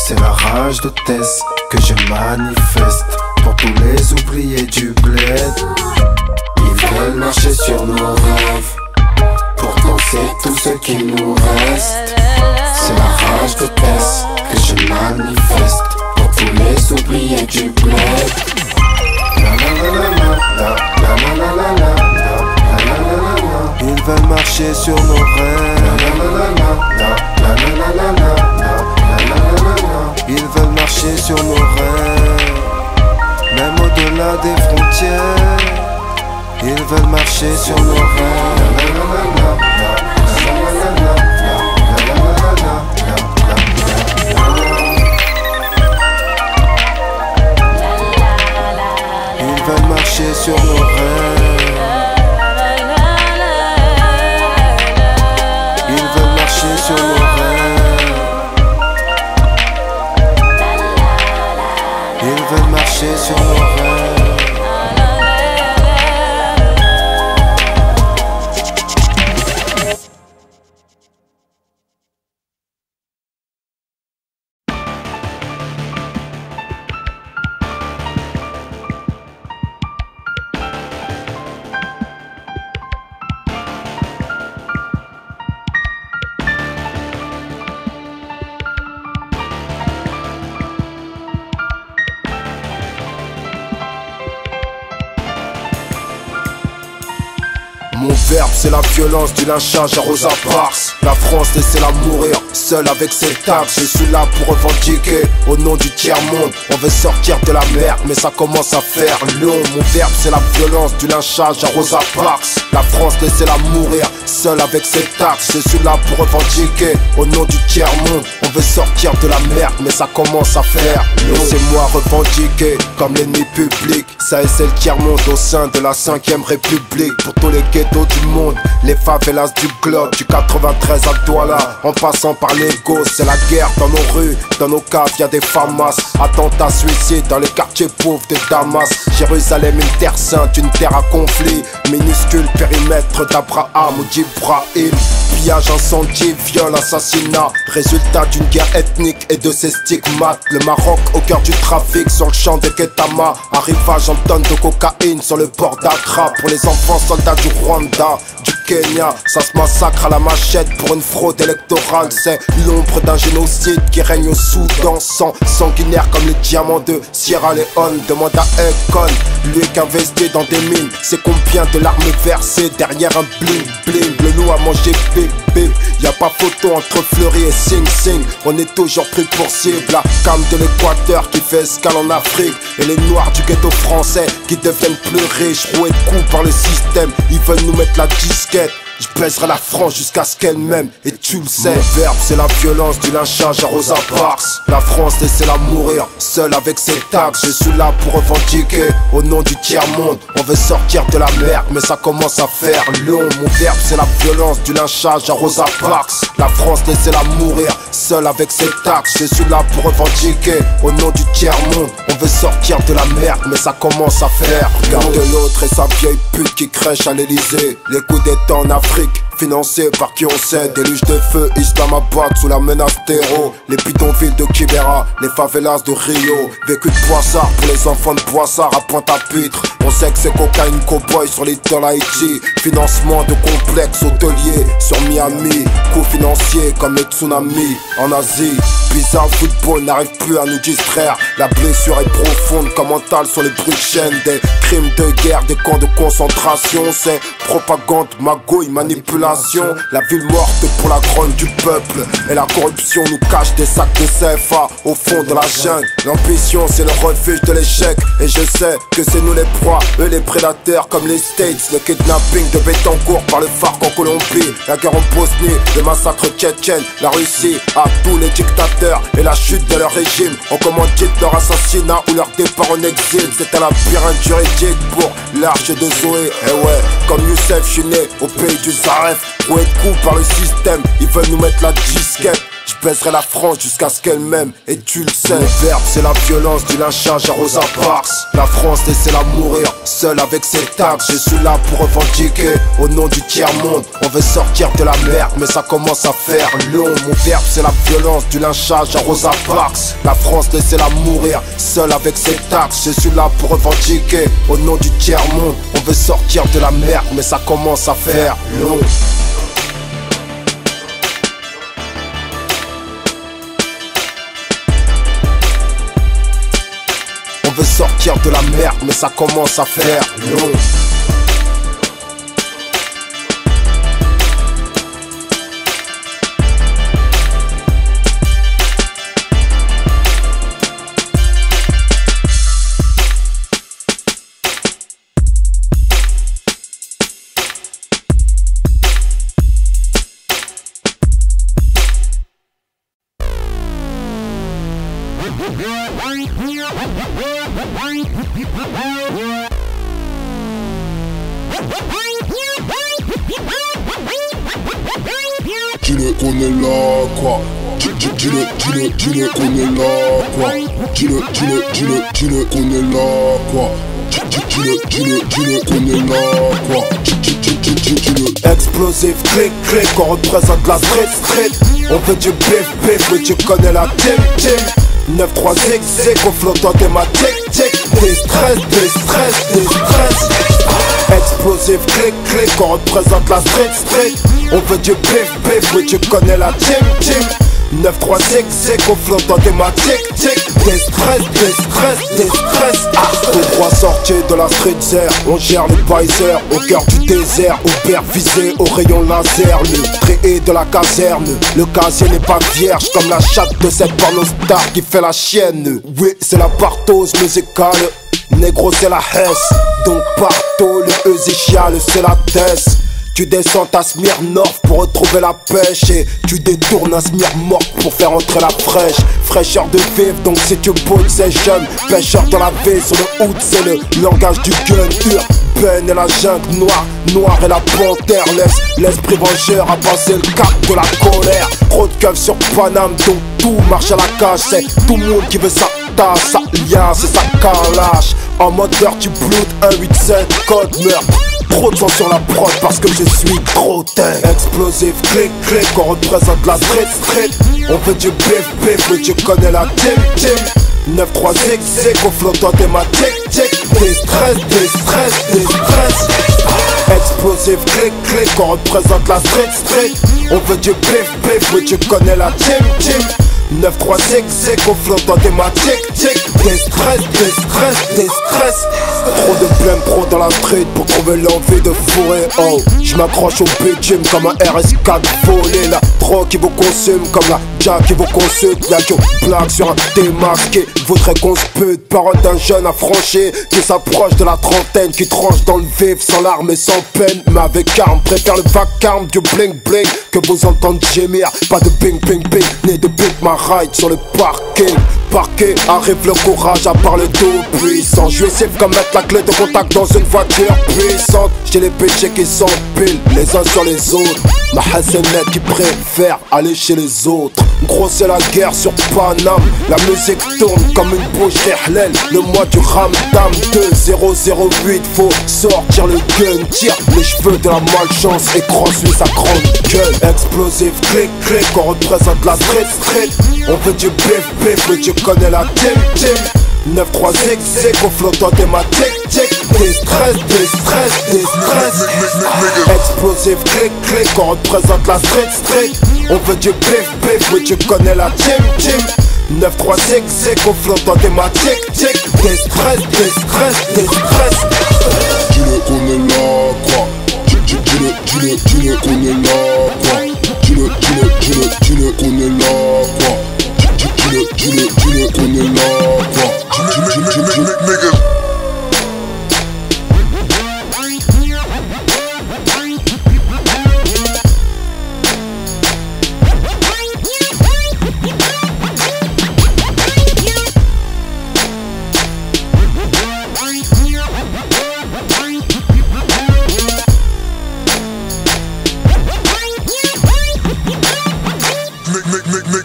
C'est la rage de Tess que je manifeste pour tous les oubliés du bled. Ils veulent marcher sur nos rêves. Pourtant c'est tout ce qui nous reste. C'est la rage de Tess que je manifeste pour tous les oubliés du bled. Ils veulent marcher sur nos rêves. Ils veulent marcher sur nos rêves. Même au-delà des frontières. Ils veulent marcher sur nos rêves. Ils veulent marcher sur nos rêves. Ils veulent marcher sur nos rêves. Ils veulent marcher sur nos rêves. Mon verbe c'est la violence du lynchage à Rosa Parks. La France laissez-la mourir, seule avec ses taxes. Je suis là pour revendiquer au nom du tiers-monde. On veut sortir de la merde mais ça commence à faire long. Mon verbe c'est la violence du lynchage à Rosa Parks. La France laissez-la mourir, seule avec ses taxes. Je suis là pour revendiquer au nom du tiers-monde. On veut sortir de la merde mais ça commence à faire long. Laissez-moi revendiquer comme l'ennemi public. Ça et c'est le tiers-monde au sein de la 5ème République. Pour tous les ghettos du monde, les favelas du globe, du 93 à Douala, en passant par l'ego, c'est la guerre dans nos rues, dans nos caves, y'a des famas. Attentats, suicides dans les quartiers pauvres de Damas. Jérusalem, une terre sainte, une terre à conflit. Minuscule périmètre d'Abraham ou d'Ibrahim. Pillage, incendie, viol, assassinat. Résultat d'une guerre ethnique et de ses stigmates. Le Maroc au cœur du trafic sur le champ de Ketama. Arrivage en tonnes de cocaïne sur le port d'Accra. Pour les enfants soldats du Rwanda, du Kenya, ça se massacre à la machette pour une fraude électorale. C'est l'ombre d'un génocide qui règne au Soudan. Sang sanguinaire comme les diamants de Sierra Leone. Demande à Econ, lui qui investit dans des mines. C'est combien de larmes versées derrière un bling bling. Le loup a mangé big big. Y'a pas photo entre Fleury et Sing Sing. On est toujours pris pour cible. La cam de l'Équateur qui fait escale en Afrique. Et les noirs du ghetto français qui deviennent plus riches. Roués de coups par le système, ils veulent nous mettre la disquette. Je pèserai la France jusqu'à ce qu'elle m'aime, et tu le sais. Mon verbe c'est la violence du lynchage à Rosa Parks. La France laissez-la mourir, seule avec ses taxes. Je suis là pour revendiquer au nom du tiers-monde. On veut sortir de la merde mais ça commence à faire long. Mon verbe c'est la violence du lynchage à Rosa Parks. La France laissez-la mourir, seule avec ses taxes. Je suis là pour revendiquer au nom du tiers-monde. On veut sortir de la merde mais ça commence à faire. Regarde l'autre et sa vieille pute qui crèche à l'Elysée. Les coups d'état en Afrique, financé par qui on sait. Déluge de feu, Islamabad sous la menace terreau. Les bidonvilles de Kibera, les favelas de Rio. Vécu de Boissard pour les enfants de Boissard à Pointe-à-Pitre. On sait que c'est cocaïne cowboy sur les dans Haïti. Financement de complexes hôteliers sur Miami. Coûts financiers comme le tsunami en Asie. Bizarre football n'arrive plus à nous distraire. La blessure est profonde comme mental sur les bruits de chaîne. Des crimes de guerre, des camps de concentration. C'est propagande, magouille, manipulation. La ville morte pour la grogne du peuple. Et la corruption nous cache des sacs de CFA au fond de la jungle. L'ambition c'est le refuge de l'échec. Et je sais que c'est nous les proies, eux les prédateurs comme les States. Le kidnapping de Bétancourt par le FARC en Colombie. La guerre en Bosnie, le massacre tchétchène. La Russie à tous les dictateurs et la chute de leur régime. On commandite leur assassinat ou leur départ en exil. C'est un labyrinthe juridique pour l'arche de Zoé. Et ouais, comme Youssef, je suis né au pays du Zaref. Roué de coups par le système, ils veulent nous mettre la disquette. baiserai la France jusqu'à ce qu'elle m'aime, et tu le sais. Le verbe c'est la violence du lynchage à Rosa Parks. La France laissez-la mourir, seule avec ses taxes. Je suis là pour revendiquer, au nom du tiers-monde. On veut sortir de la merde, mais ça commence à faire long. Mon verbe c'est la violence du lynchage à Rosa Parks. La France laissez-la mourir, seule avec ses taxes. Je suis là pour revendiquer, au nom du tiers-monde. On veut sortir de la merde, mais ça commence à faire long. On veut sortir de la merde, mais ça commence à faire long. Dis-le qu'on est là, quoi. Dis-le qu'on est là, quoi. Dis-le qu'on est là, quoi. Dis-le qu'on est là, quoi. Explosif, clic, clic, on représente la street. On veut du bif, mais tu connais la team. 9-3 zig, au flottant thématique. Des stress. Explosif, clic, on représente la street. On veut du bif, mais tu connais la team. 9-3 zig, au flottant thématique. Des stress. Tout droit sorti de la street zère. On gère le Pfizer au cœur du désert. Au père visé au rayon laser. Le créé de la caserne. Le casier n'est pas vierge comme la chatte de cette pornostar qui fait la chienne. Oui, c'est la partose musicale. Négro c'est la Hesse. Donc partout le Eusichial c'est la Tess. Tu descends ta Smirnoff pour retrouver la pêche. Et tu détournes un Smirnoff pour faire entrer la fraîche. Fraîcheur de vivre, donc si tu boudes c'est jeune. Pêcheur dans la baie sur le hood, c'est le langage du gun. Urbaine et la jungle noire et la panthère. Laisse l'esprit vengeur à passer le cap de la colère. Trop de keufs sur Paname, donc tout marche à la cage. C'est tout le monde qui veut sa tasse, sa liasse et sa calache. En mode dirty blood, 187, code meurtre. Trop de sang sur la prod parce que je suis trop tête. Explosif, clic, on représente la street. On veut du bif, mais tu connais la team. 9-3 zig, au flottant thématique. Des stress. Explosif, clic, on représente la street. On veut du bif, mais tu connais la team. 9-3 zig, au flottant thématique. Des stress. Trop de blême pro dans la street pour trouver l'envie de fourrer. Oh, je m'accroche au bitume comme un RS4 volé. La drogue qui vous consume comme la jack qui vous consulte. Y'a que blague sur un démasqué. Voudrait qu'on se pute. Parole d'un jeune affranchi qui s'approche de la trentaine, qui tranche dans le vif sans larmes et sans peine, mais avec arme. Préfère le vacarme du bling bling que vous entendez gémir. Pas de ping, né de big my ride sur le parking. Parquet, arrive le courage à part le tout puissant. Jouissif comme mettre la clé de contact dans une voiture puissante. J'ai les péchés qui s'empilent les uns sur les autres. Ma Hassanet qui préfère aller chez les autres. Gros c'est la guerre sur Paname. La musique tourne comme une bouche halal. Le mois du Ramdam 2008. Faut sortir le gun, tire les cheveux de la malchance et crosse-lui sa grande gueule. Explosif, clic, on représente la street. On veut du bif, mais tu connais la team. 9-3 zig, au flottant thématique. Des stress. Explosif, clic, on représente la street. On veut du bif, mais tu connais la team. 9-3 zig, au flottant thématique. Des stress. Dis-le qu'on est là, quoi. Dis-le qu'on est là, quoi. Dis-le qu'on est là, quoi. Dis-le qu'on est là, quoi. Niggas.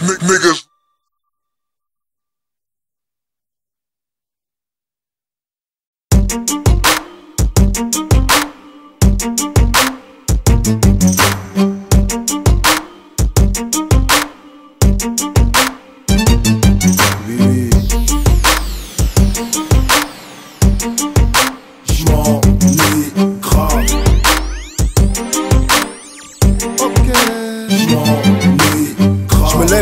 Nick.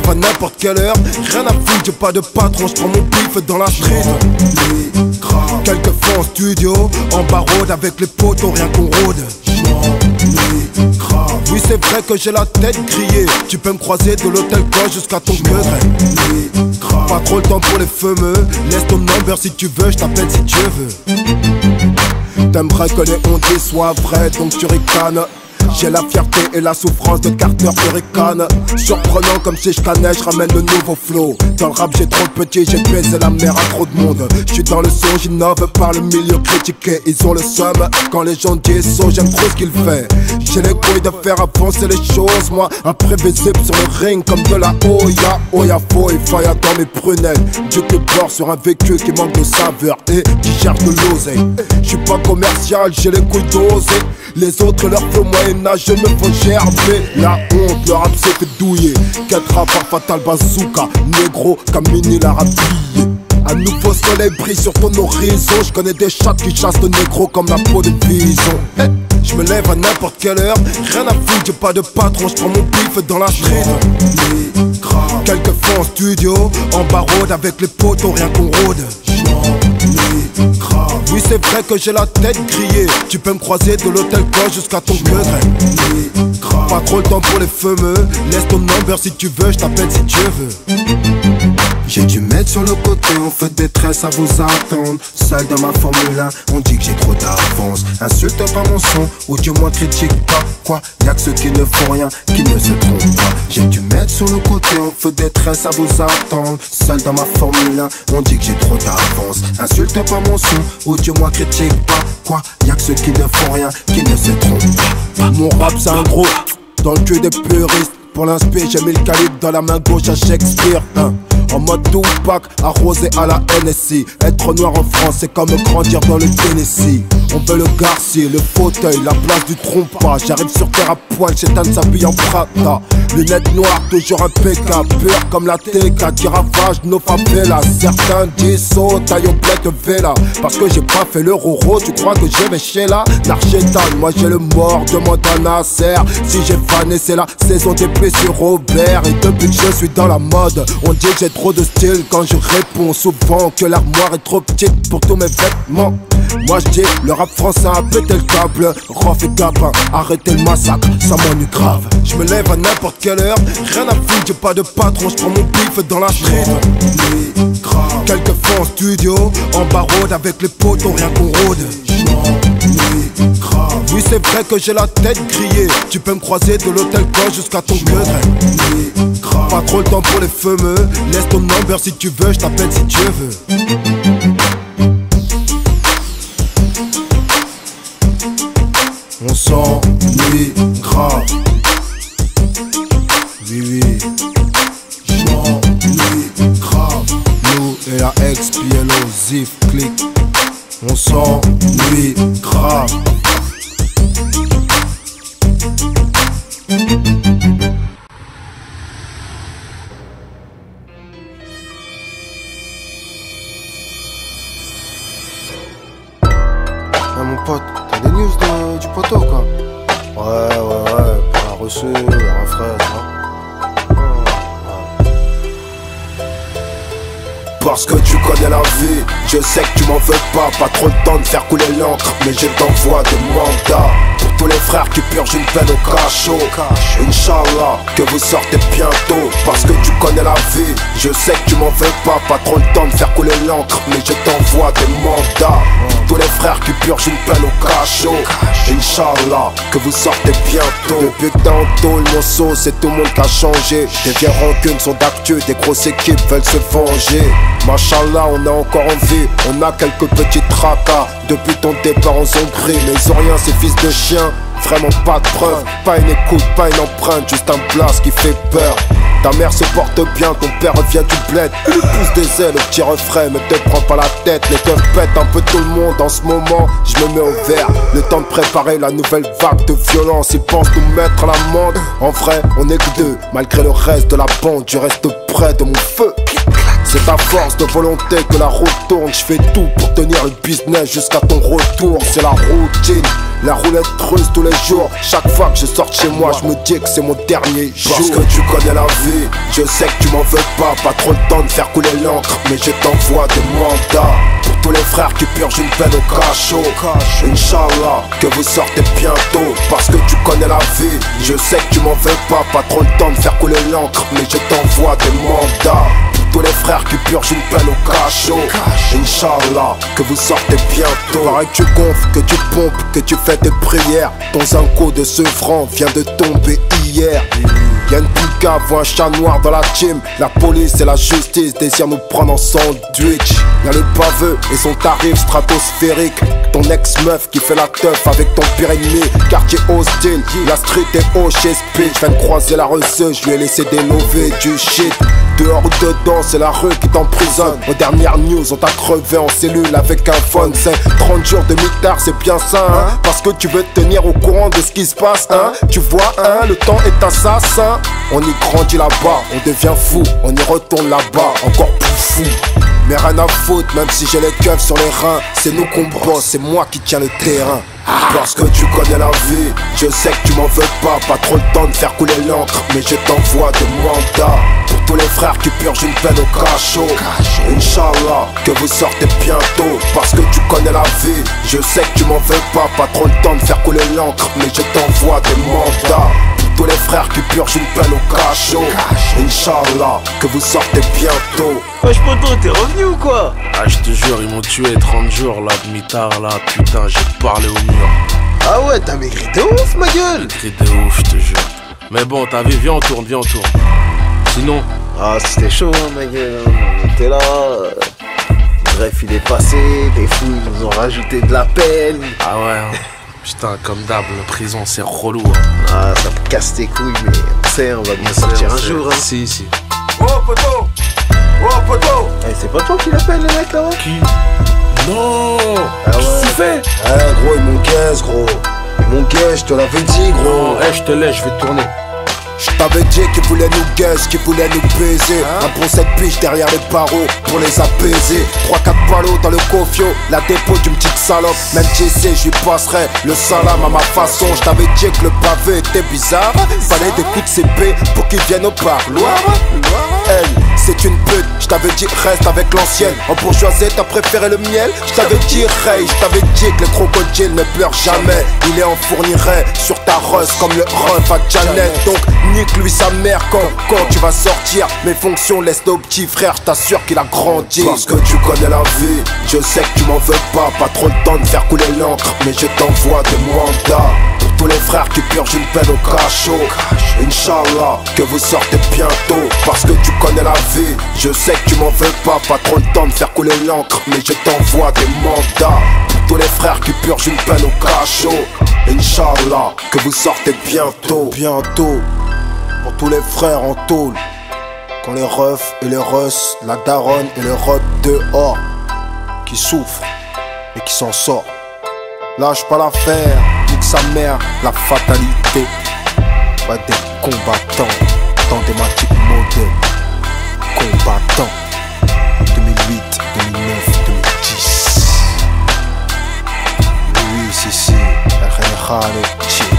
À n'importe quelle heure, rien à foutre, j'ai pas de patron, j'prends mon pif dans la street. Quelquefois en studio, en barode avec les potos, rien qu'on rôde. Oui c'est vrai que j'ai la tête grillée, tu peux me croiser de l'hôtel gauche jusqu'à ton gueule. Pas trop le temps pour les fameux, laisse ton number si tu veux, j't'appelle si tu veux. T'aimerais que les ondes soient vraies, donc tu ricanes. J'ai la fierté et la souffrance de Carter Hurricane. Surprenant comme si je cannais, je ramène le nouveau flow. Dans le rap j'ai trop de petits, j'ai baisé la mer à trop de monde. J'suis dans le son, j'innove par le milieu critiqué. Ils ont le seum quand les gens disent so, j'aime trop ce qu'il fait. J'ai les couilles de faire avancer les choses, moi imprévisible sur le ring comme de la Oya. Oya faut, il faille dans mes prunelles. Dieu que bord sur un vécu qui manque de saveur et qui cherche de l'oseille. J'suis pas commercial, j'ai les couilles dosées. Les autres leur font moyen-âge, je me fais gerber. La honte, le rap s'est fait douiller. Quêtera par Fatal Bazooka, négro, Camini l'a rhabillé. Un nouveau soleil brille sur ton horizon. Je connais des chats qui chassent le négro comme la peau de bison. Je me lève à n'importe quelle heure, rien à foutre, j'ai pas de patron, j'prends mon pif dans la street. Quelquefois en studio, en barode avec les potos, rien qu'on rôde. Oui c'est vrai que j'ai la tête grillée, tu peux me croiser de l'hôtel gauche jusqu'à ton gueule. Pas trop le temps pour les fameux, laisse ton number si tu veux, j't'appelle si tu veux. J'ai dû mettre sur le côté, on fait détresse à vous attendre. Seul dans ma Formule 1, on dit que j'ai trop d'avance. Insulte pas mon son, ou du moins critique pas. Quoi, y'a que ceux qui ne font rien, qui ne se trompent pas. J'ai dû mettre sur le côté, on fait détresse à vous attendre. Seul dans ma Formule 1, on dit que j'ai trop d'avance. Insulte pas mon son, ou du moins critique pas. Quoi, y'a que ceux qui ne font rien, qui ne se trompent pas. Mon rap c'est un gros, dans le cul des puristes. Pour l'inspire, j'ai mis le calibre dans la main gauche à Shakespeare. En mode Tupac, arrosé à la NSI. Être noir en France, c'est comme grandir dans le Tennessee. On veut le Garci, le fauteuil, la place du trompe-pas. J'arrive sur terre à poil, Chétan s'habille en Prada. Lunettes noires, toujours impeccable. Peur comme la TK qui ravage nos favelas. Certains disent oh, taille au bled Vela. Parce que j'ai pas fait le roro, tu crois que j'ai vais chez la Narchétan, moi j'ai le mort, demande à Nasser. Si j'ai fané, c'est la saison des blessures Robert. Et depuis que je suis dans la mode, on dit que j'ai trop de style quand je réponds souvent que l'armoire est trop petite pour tous mes vêtements. Moi je dis, le rap français a pété le câble. Rof et Gabin, arrêtez le massacre, ça m'ennuie grave. Je me lève à n'importe quelle heure, rien à foutre, j'ai pas de patron, j'prends mon pif dans la street. Quelquefois en studio, en barode avec les potos, rien qu'on rôde. Oui c'est vrai que j'ai la tête grillée, tu peux me croiser de l'hôtel gauche jusqu'à ton gueule. Pas trop le temps pour les fameux, laisse ton number si tu veux, j't'appelle si tu veux. On s'ennuie grave. Oui oui, j'm'ennuie grave. Nous et la XPLO, Zif, click. On s'ennuie grave. Mon pote, t'as des news du poteau quoi? Ouais, pour la reçu, un frère, Parce que tu connais la vie, je sais que tu m'en veux pas trop le temps de faire couler l'encre, mais je t'envoie des mandats. Pour tous les frères qui purgent une peine au cachot, Inch'Allah, que vous sortez bientôt. Parce que tu connais la vie, je sais que tu m'en veux pas trop le temps de faire couler l'encre, mais je t'envoie des mandats. Tous les frères qui purgent une peine au cachot, Inch'Allah, que vous sortez bientôt. Depuis que t'es en tôle, mon sauce, c'est tout le monde qui a changé. Des vieilles rancunes sont d'actu, des grosses équipes veulent se venger. Machallah, on est encore en vie, on a quelques petits tracas. Depuis ton départ en Hongrie, mais ils ont rien, ces fils de chiens. Vraiment pas de preuves, pas une écoute, pas une empreinte, juste un blast qui fait peur. Ta mère se porte bien, ton père revient du bled. Il lui pousse des ailes, le petit refrain, mais te prends pas la tête. Les keufs pètent un peu tout le monde en ce moment. Je me mets au vert, le temps de préparer la nouvelle vague de violence. Ils pensent nous mettre à l'amende. En vrai, on est que deux, malgré le reste de la bande. Je reste près de mon feu. C'est à force de volonté que la route tourne. Je fais tout pour tenir le business jusqu'à ton retour. C'est la routine, la roulette russe tous les jours. Chaque fois que je sors de chez moi, je me dis que c'est mon dernier jour. Parce que tu connais la vie, je sais que tu m'en veux pas. Pas trop le temps de faire couler l'encre, mais je t'envoie des mandats. Pour tous les frères qui purgent une peine au cachot. Inch'Allah, que vous sortez bientôt. Parce que tu connais la vie, je sais que tu m'en veux pas. Pas trop le temps de faire couler l'encre, mais je t'envoie des mandats. Tous les frères qui purgent une peine au cachot. Inch'Allah, que vous sortez bientôt. Pareil que tu gonfles, que tu pompes, que tu fais des prières. Ton zinco de sevrant vient de tomber hier. Y'a une poucave ou un chat noir dans la team. La police et la justice désirent nous prendre en sandwich. Y'a le baveux et son tarif stratosphérique. Ton ex-meuf qui fait la teuf avec ton pire ennemi. Quartier hostile, la street est haut chez Speed. J'viens de croiser la receuse, je lui ai laissé des lovés du shit. Dehors ou dedans, c'est la rue qui t'emprisonne. Aux dernières news, on t'a crevé en cellule avec un phone. C'est 30 jours de mitard, c'est bien ça, hein. Parce que tu veux te tenir au courant de ce qui se passe, hein. Tu vois, hein, le temps est assassin. On y grandit là-bas, on devient fou. On y retourne là-bas, encore plus fou. Mais rien à foutre, même si j'ai les keufs sur les reins. C'est nous qu'on bosse, c'est moi qui tiens le terrain. Parce que tu connais la vie, je sais que tu m'en veux pas. Pas trop le temps de faire couler l'encre, mais je t'envoie des mandats. Pour tous les frères qui purgent une peine au cachot. Inch'Allah, que vous sortez bientôt. Parce que tu connais la vie, je sais que tu m'en veux pas. Pas trop le temps de faire couler l'encre, mais je t'envoie des mandats. Tous les frères qui purgent une peine au cachot. Inch'Allah, que vous sortez bientôt. Wesh poto, t'es revenu ou quoi? Ah je te jure, ils m'ont tué 30 jours là, demi-tard là, putain, j'ai parlé au mur. Ah ouais, t'as maigri de ouf ma gueule. Maigri de ouf, je te jure. Mais bon, t'as vu, viens on tourne, viens on tourne. Sinon... Ah c'était chaud hein ma gueule, on était là. Bref, il est passé, les fous ils nous ont rajouté de la peine. Ah ouais hein. Putain, comme d'hab, la prison c'est relou hein. Ah ça me casse tes couilles, mais on sait, on va bien sortir un jour hein. Si, si. Oh poto! Oh poto! Eh, c'est pas toi qui l'appelle le mec là-bas? Qui? Non! Ah ouais. Qu'est-ce que tu fais? Eh gros, ils m'ont guesse gros. Ils m'ont guesse, je te l'avais dit gros. Non, eh je te laisse, je vais tourner. Je t'avais dit qu'ils voulaient nous guesse, qu'ils voulaient nous baiser. Un bon 7 piges derrière les barreaux pour les apaiser. 3-4 ballots dans le cofio, la dépôt d'une petite salope. Même TC, je lui passerai le salam à ma façon. Je t'avais dit que le pavé était bizarre. Fallait des coups de CP pour qu'ils viennent au parloir. Elle, c'est une pute, je t'avais dit reste avec l'ancienne. En bourgeoisie, t'as préféré le miel. Je t'avais dit Ray, je t'avais dit que les crocodiles ne pleurent jamais. Il est en fournirait sur ta rose comme le ref à Janet. Donc nique lui sa mère quand tu vas sortir. Mes fonctions laissent nos petits frères, je t'assure qu'il a grandi. Parce que tu connais la vie, je sais que tu m'en veux pas. Pas trop le temps de faire couler l'encre, mais je t'envoie des mandats. Pour tous les frères qui purgent une peine au cachot. Inch'Allah, que vous sortez bientôt. Parce que tu connais la vie, je sais que tu m'en veux pas. Pas trop le temps de faire couler l'encre, mais je t'envoie des mandats. Pour tous les frères qui purgent une peine au cachot. Inch'Allah, que vous sortez bientôt. Bientôt. Pour tous les frères en tôle. Quand les refs et les russes, la daronne et le rot dehors, qui souffrent et qui s'en sort. Lâche pas l'affaire, nique sa mère, la fatalité. Pas des combattants dans des matchs modèles. Combattants 2008, 2009, 2010. Oui, si, le chico.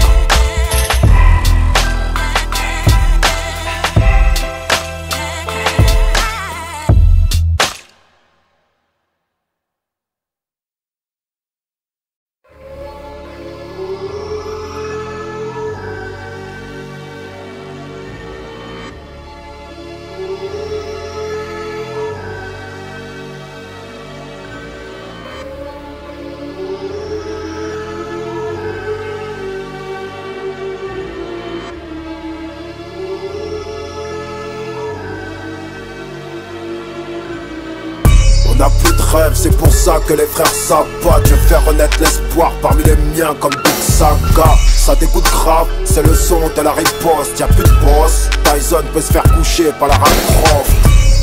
On n'a plus de rêve, c'est pour ça que les frères s'abattent. Je fais renaître l'espoir parmi les miens comme Big saga. Ça dégoûte grave, c'est le son de la riposte. Y'a plus de boss, Tyson peut se faire coucher par la Croft.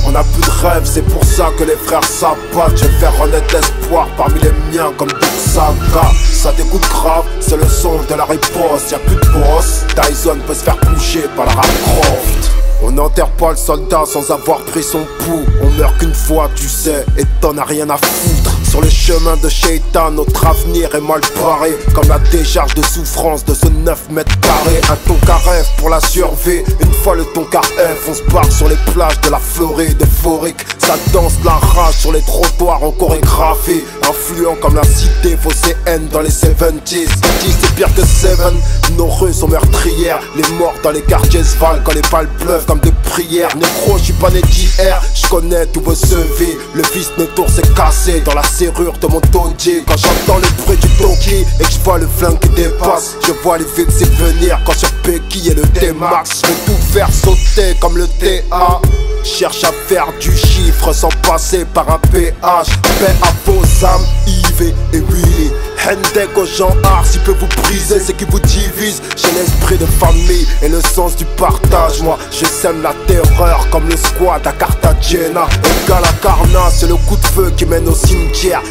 On a plus de rêve, c'est pour ça que les frères s'abattent. Je vais faire renaître l'espoir parmi les miens comme Big Saga. Ça dégoûte grave, c'est le son de la riposte. Y'a plus de boss, Tyson peut se faire coucher par la Croft. On n'enterre pas le soldat sans avoir pris son pouls. On meurt qu'une fois, tu sais, et t'en as rien à foutre. Sur le chemin de Shaitan, notre avenir est mal barré. Comme la décharge de souffrance de ce 9 mètres carrés. Un tonka rêve pour la survie. Une fois le tonka F, on se barre sur les plages de la Floride euphorique. Ça danse la rage sur les trottoirs en chorégraphie. Influent comme la cité, faux CN dans les 70s. C'est pire que Seven, nos rues sont meurtrières. Les morts dans les quartiers se valent quand les balles pleuvent comme des prières. Négro, je suis pas né d'hier, je connais tous vos sevis. Le vice de tour s'est cassé dans la serrure de mon Toji. Quand j'entends le bruit du Toki et que je vois le flingue qui dépasse, je vois les fixes venir quand sur Pecky et le T-Max. Je vais tout faire sauter comme le TA. Cherche à faire du chiffre sans passer par un PH. Paix à vos âmes, Yves et Willy. Hendek aux gens art, s'il peut vous briser, c'est qui vous divise. J'ai l'esprit de famille et le sens du partage. Moi, je sème la terreur comme le squad à Cartagena. Égal à Carna, c'est le coup de feu qui mène au cimetière.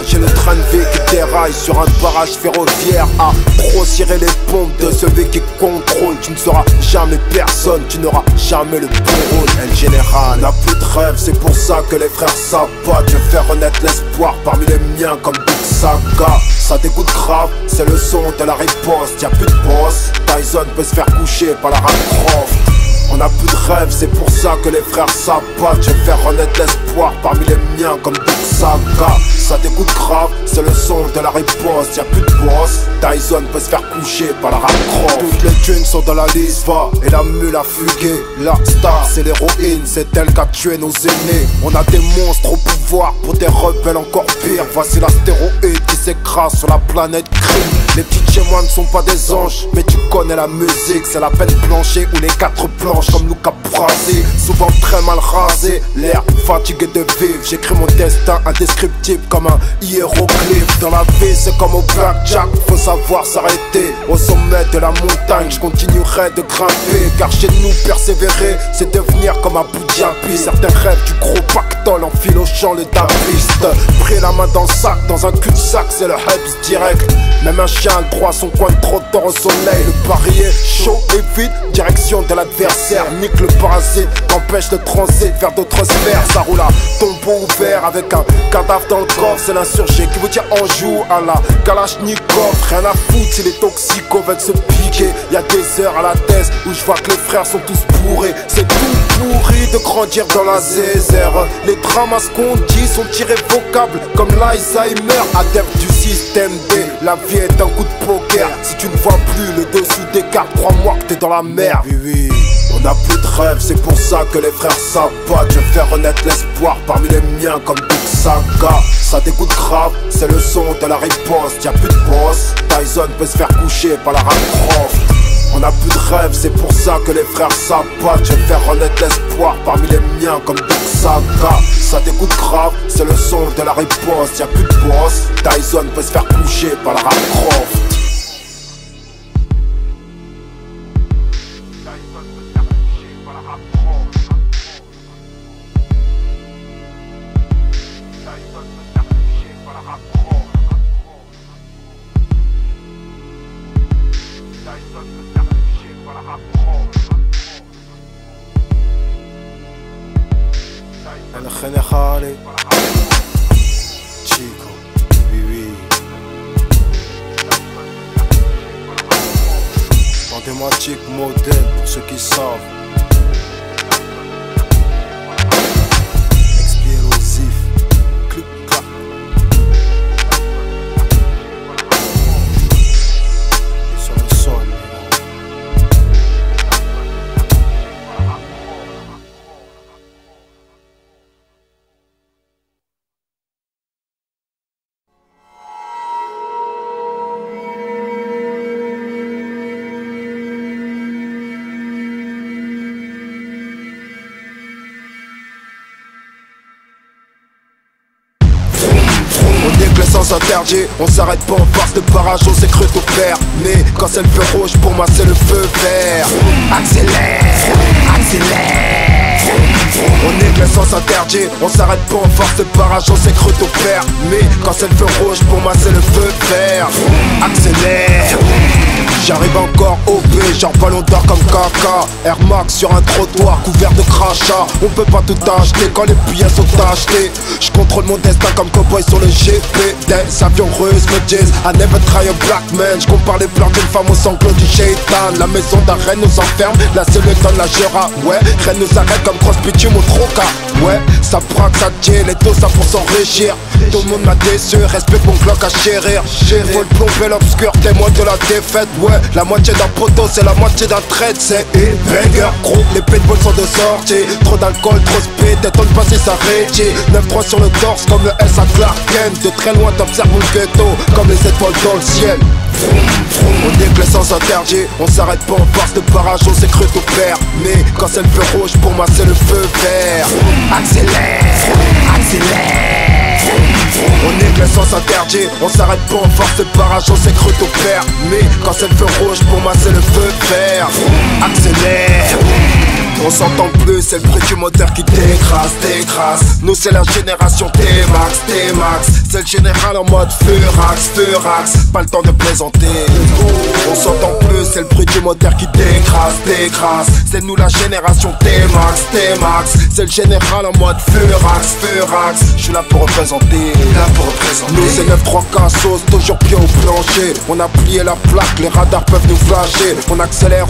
J'ai le train de vie qui déraille sur un barrage ferroviaire. À trop cirer les pompes de celui qui contrôle. Tu ne seras jamais personne, tu n'auras jamais le bon rôle. El Général n'a plus de rêve, c'est pour ça que les frères s'abattent. Je fais renaître l'espoir parmi les miens comme Big Saga. Ça dégoûte grave, c'est le son de la riposte. Y'a plus de boss, Tyson peut se faire coucher par la Croft. On a plus de rêve, c'est pour ça que les frères s'abattent. Je vais faire renaître l'espoir parmi les miens comme Big Saga. Ça dégoûte grave, c'est le son de la riposte. Y'a plus de boss, Tyson peut se faire coucher par la Croft. Toutes les tunes sont dans la liste, va, et la mule a fugué. La star c'est l'héroïne, c'est elle qui a tué nos aînés. On a des monstres au pouvoir pour des rebelles encore pires. Voici l'astéroïde qui s'écrase sur la planète crime. Les petits chez moi ne sont pas des anges, mais tu connais la musique. C'est la peine planchée ou les quatre planches comme Luca Brasi. Souvent très mal rasé, l'air fatigué de vivre. J'écris mon destin indescriptible comme un hiéroglyphe. Dans la vie c'est comme au blackjack, faut savoir s'arrêter. Au sommet de la montagne, je continuerai de grimper. Car chez nous persévérer, c'est devenir comme un Abu Dhabi. Certains rêvent du gros pactole en filochant le daviste. Pris la main dans le sac, dans un cul-de-sac, c'est le Hebs direct. Même un chien a le droit à son coin de trottoir au soleil. Le pari est chaud et vide, direction de l'adversaire. Nique le parasite, qu'empêche de transit vers d'autres sphères. Ça roule à tombeau ouvert avec un cadavre dans le corps. C'est l'insurgé qui vous tient en joue à la Kalachnikov. Rien à foutre si les toxicos veulent se piquer. Y'a des heures à la thèse où je vois que les frères sont tous bourrés. C'est tout pourri de grandir dans la zézère. Les dramas qu'on dit sont irrévocables comme l'Alzheimer. Adepte du système D, la vie est un coup de poker. Si tu ne vois plus le dessous des cartes, crois-moi que t'es dans la merde. Oui, oui. On n'a plus de rêve, c'est pour ça que les frères s'abattent. Je fais renaître l'espoir parmi les miens comme Big Saga. Ça dégoûte grave, c'est le son de la riposte. Y'a plus de boss, Tyson peut se faire coucher par la Croft. On n'a plus de rêve, c'est pour ça que les frères s'abattent. Je fais renaître l'espoir parmi les miens comme Big Saga. Ça dégoûte grave, c'est le son de la riposte. Y'a plus de boss, Tyson peut se faire coucher par la Croft. El Général Chico, oui oui. Dans thématique modèle pour ceux qui savent. Explosif, clic clac. Et sur le sol. sens interdit, on s'arrête pas en face de barrage, on s'est cru tout perdre. Mais quand c'est le feu rouge, pour moi c'est le feu vert. Accélère, accélère. On est que le sens interdit, on s'arrête pas en force de barrage, on s'est cru tout perdre. Mais quand c'est le feu rouge, pour moi c'est le feu vert. Accélère. J'arrive encore au B, genre ballon d'or comme Kaka. Air Max sur un trottoir couvert de crachats. On peut pas tout acheter quand les billets sont achetés. Je contrôle mon destin comme cowboy sur le GP. Des avions russes me disent I never try a black man. Je compare les pleurs d'une femme au sanglot du shaitan. La maison d'un reine nous enferme, la cellule donne la gera. Ouais, reine nous arrête comme cross bitume au troca. Ouais, ça braque, ça tient, les dos ça pour s'enrichir. Tout le monde m'a déçu, respecte mon clock à chérir. Faut le plomber l'obscur, témoin de la défaite. Ouais, la moitié d'un poteau c'est la moitié d'un trait. C'est une banger, gros, les pétebols sont de sortie. Trop d'alcool, trop speed, t'étonnes pas si ça réagit. 9-3 sur le torse comme le S à Clark Kent. De très loin t'observes mon ghetto comme les étoiles dans le ciel. On est que le sens interdit, on s'arrête pas en force de barrage, on s'est cru tout perdre. Mais quand c'est le feu rouge, pour moi c'est le feu vert. Accélère, accélère. On est que le sens interdit, on s'arrête pas en force de barrage, on s'est cru tout perdre. Mais quand c'est le feu rouge, pour moi c'est le feu vert. Accélère. On s'entend plus, c'est le bruit du moteur qui t'écrase, t'écrase. Nous c'est la génération T-Max, T-Max. C'est le général en mode furax, furax. Pas le temps de plaisanter. On s'entend plus, c'est le bruit du moteur qui t'écrase, t'écrase. C'est nous la génération T-Max, T-Max. C'est le général en mode furax, furax. Je suis là pour représenter, là pour représenter. Nous c'est 9-3 cassos, toujours pied au plancher. On a plié la plaque, les radars peuvent nous flasher. On accélère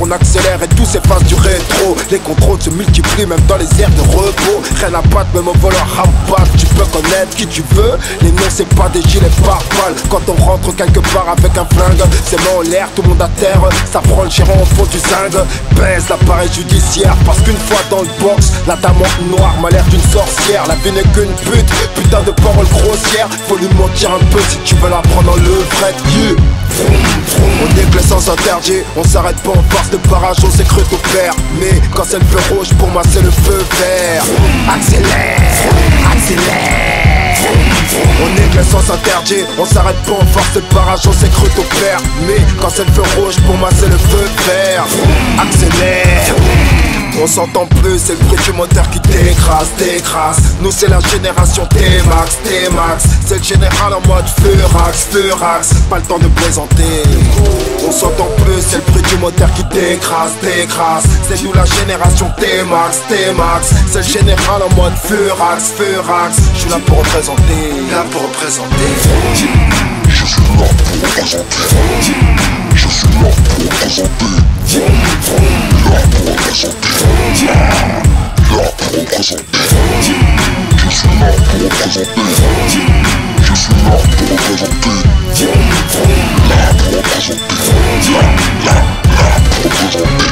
et tout s'efface du rétro. Les contrôles se multiplient même dans les aires de repos. Rien à battre, même au volant rampage. Tu peux connaître qui tu veux. Les noms c'est pas des gilets pare-balles. Quand on rentre quelque part avec un flingue, c'est mains en l'air, tout le monde à terre. Ça prend le giron au fond du zingue. Baise l'appareil judiciaire. Parce qu'une fois dans le box, la dame en noir m'a l'air d'une sorcière. La vie n'est qu'une pute, putain de parole grossière. Faut lui mentir un peu si tu veux la prendre en levrette. Yeah. On est que le sens interdit, on s'arrête pas en force de barrage, on s'est cru tout perdre. Mais quand c'est le feu rouge, pour moi c'est le feu vert. Accélère, accélère. On est que le sens interdit, on s'arrête pas en force de barrage, on s'est cru tout perdre. Mais quand c'est le feu rouge, pour moi c'est le feu vert. Accélère. On s'entend plus, c'est le bruit du moteur qui t'écrase, t'écrase. Nous c'est la génération T-Max, T-Max. C'est le général en mode furax, furax. Pas le temps de plaisanter. On s'entend plus, c'est le bruit du moteur qui t'écrase, t'écrase. C'est nous la génération T-Max, T-Max. C'est le général en mode furax, furax. Je suis là pour représenter, là pour représenter. Je suis là pour représenter. Je suis là pour représenter. Là pour représenter. Là pour représenter. Je suis là pour représenter. Je suis là pour représenter. Là pour représenter. Là pour représenter.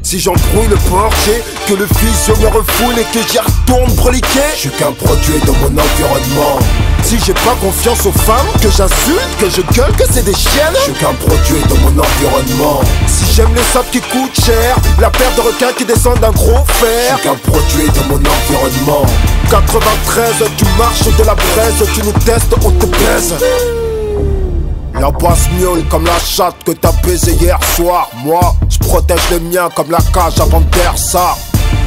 Si j'embrouille le portier, que le fils me refoule et que j'y retourne broliquer. Je suis qu'un produit de mon environnement. Si j'ai pas confiance aux femmes, que j'insulte, que je gueule, que c'est des chiennes. Je suis qu'un produit de mon environnement. Si j'aime les sables qui coûtent cher, la paire de requins qui descendent d'un gros fer. Je suis qu'un produit de mon environnement. 93, tu marches de la braise, tu nous testes, on te baise. La basse miaule comme la chatte que t'as baisé hier soir. Moi, je protège les miens comme la cage avant de faire ça.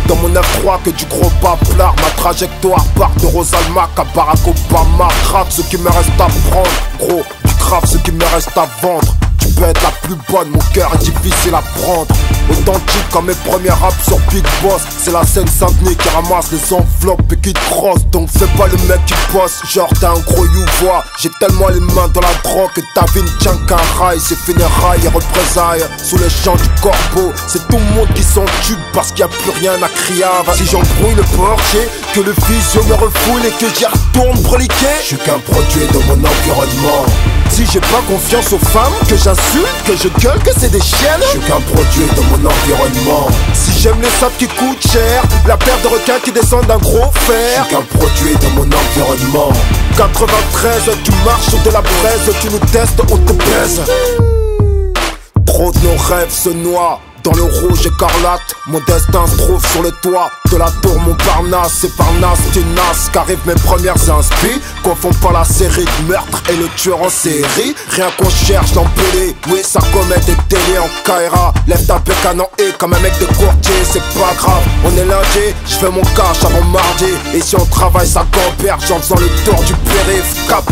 Dans mon 9-3 que du gros paplard. Ma trajectoire part de Rosalmac à Barack Obama. Grave ce qui me reste à prendre. Gros, du grave ce qui me reste à vendre. Tu peux être la plus bonne, mon cœur est difficile à prendre. authentique comme mes premiers raps sur Big Boss. C'est la scène Saint-Denis qui ramasse les enveloppes et qui te crosse. Donc fais pas le mec qui bosse, genre t'es un gros youvois. J'ai tellement les mains dans la drogue que ta vie ne tient qu'un rail. C'est funérailles et représailles sous les champs du corbeau. C'est tout le monde qui s'en tue parce qu'il y a plus rien à crier. Si j'embrouille le portier, que le visio me refoule et que j'y retourne breliquer. Je suis qu'un produit de mon environnement. Si j'ai pas confiance aux femmes, que j'insulte, que je gueule, que c'est des chiennes. Je suis qu'un produit de mon environnement. Si j'aime les sables qui coûtent cher, la paire de requins qui descendent d'un gros fer. Je suis qu'un produit de mon environnement. 93, tu marches de la braise, tu nous testes, on te baise. Trop de nos rêves se noient dans le rouge écarlate. Mon destin se trouve sur le toit de la tour Montparnasse. Et Parnasse, tu nasses, qu'arrivent mes premières inspi. Confond pas la série de meurtre et le tueur en série. Rien qu'on cherche d'empêler, oui ça commet des délits en Kaira. Lève ta pécane en haie comme un mec de courtier, c'est pas grave. On est lundi, je fais mon cash avant mardi. Et si on travaille ça gamberge en faisant le tour du périph'. Cap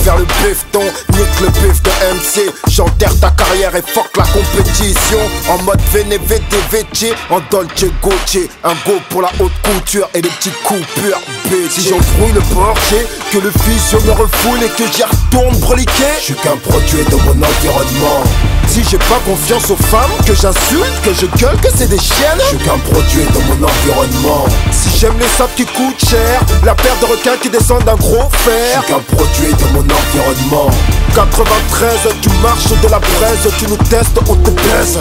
vers le bifton, nique le bif de MC. J'enterre ta carrière et fuck la compétition. En mode VNVTVT, en Dolce Gautier. Un go pour la haute couture et des petites coupures bitch. Si j'embrouille le portier, que le visio me refoule et que j'y retourne breliquer. Je suis qu'un produit de mon environnement. Si j'ai pas confiance aux femmes, que j'insulte, que je gueule, que c'est des chiennes. Je suis qu'un produit de mon environnement. Si j'aime les sables qui coûtent cher, la paire de requins qui descendent d'un gros fer. Je suis qu'un produit de mon environnement. 93, tu marches de la braise, tu nous testes, on te baise.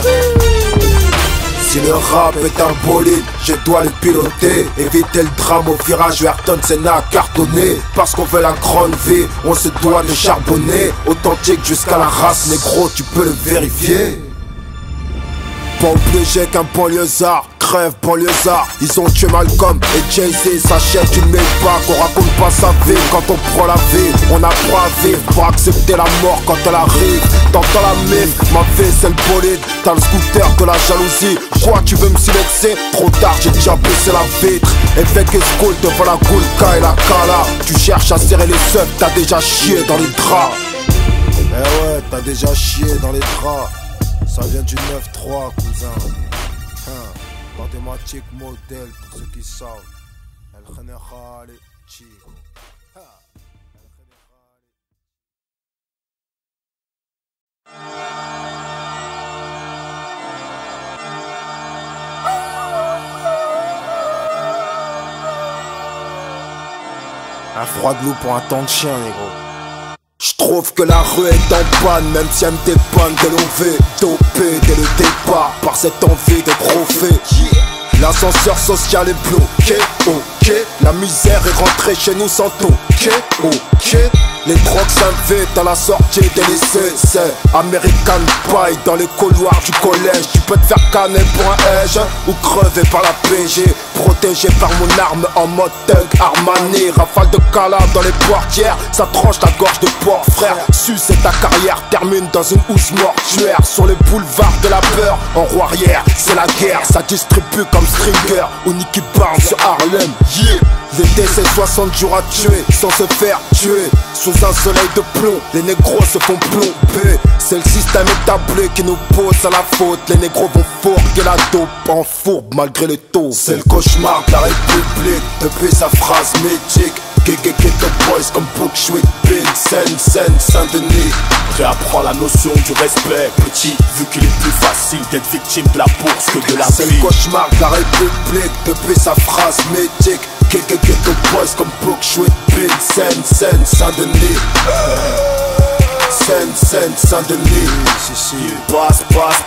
Si le rap est un bolide, je dois le piloter. Éviter le drame au virage, Ayrton Senna cartonné. Parce qu'on veut la grande vie, on se doit de charbonner. Authentique jusqu'à la race, négro, tu peux le vérifier. Pas obligé qu'un banlieusard crève banlieusard. Ils ont tué Malcolm et Jay-Z s'achète une Maybach. On raconte pas sa vie quand on prend la vie. On apprend à vivre pour accepter la mort quand elle arrive. T'entends la mif, ma vie c'est le bolide. T'as le scooter de la jalousie. Quoi tu veux me silencer? Trop tard j'ai déjà baissé la vitre. Évêque et school devant la Goulka et la Kala. Tu cherches à serrer les seufs, t'as déjà chié dans les draps. Eh ouais, t'as déjà chié dans les draps. Ça vient du 9-3, cousin. Mathématique modèle pour ceux qui savent. El General Chico. Un froid de loup pour un temps de chien, négro. J'trouve que la rue est en panne, même si elle me dépanne de l'OV. Dopé dès le départ par cette envie de trophée. L'ascenseur social est bloqué, ok. La misère est rentrée chez nous sans toquer, ok. Les drogues s'invitent à la sortie des lycées. C'est American Pie dans les couloirs du collège. Tu peux te faire canner pour un edge ou crever par la PG. Protégé par mon arme en mode thug Armani. Rafale de cala dans les portières, ça tranche ta gorge de porc, frère. Suce et ta carrière termine dans une housse mortuaire. Sur les boulevards de la peur, en roue arrière, c'est la guerre. Ça distribue comme Stringer ou Nicky Barnes sur Harlem. Yeah. L'été c'est 60 jours à tuer sans se faire tuer. Sous un soleil de plomb, les négros se font plomber. C'est le système établi qui nous pose à la faute. Les négros vont fourguer la dope en fourbe malgré les taux. C'est le cauchemar de la République depuis sa phrase mythique. Ghetto Boys comme Brooke Sweet Bill, Saint-Denis. Réapprends la notion du respect, petit, vu qu'il est plus facile d'être victime de la bourse que de la vie. C'est le cauchemar de la République depuis sa phrase mythique. Ghetto Boys comme Brooke Sweet Bill, Saint-Denis. Saint-Denis.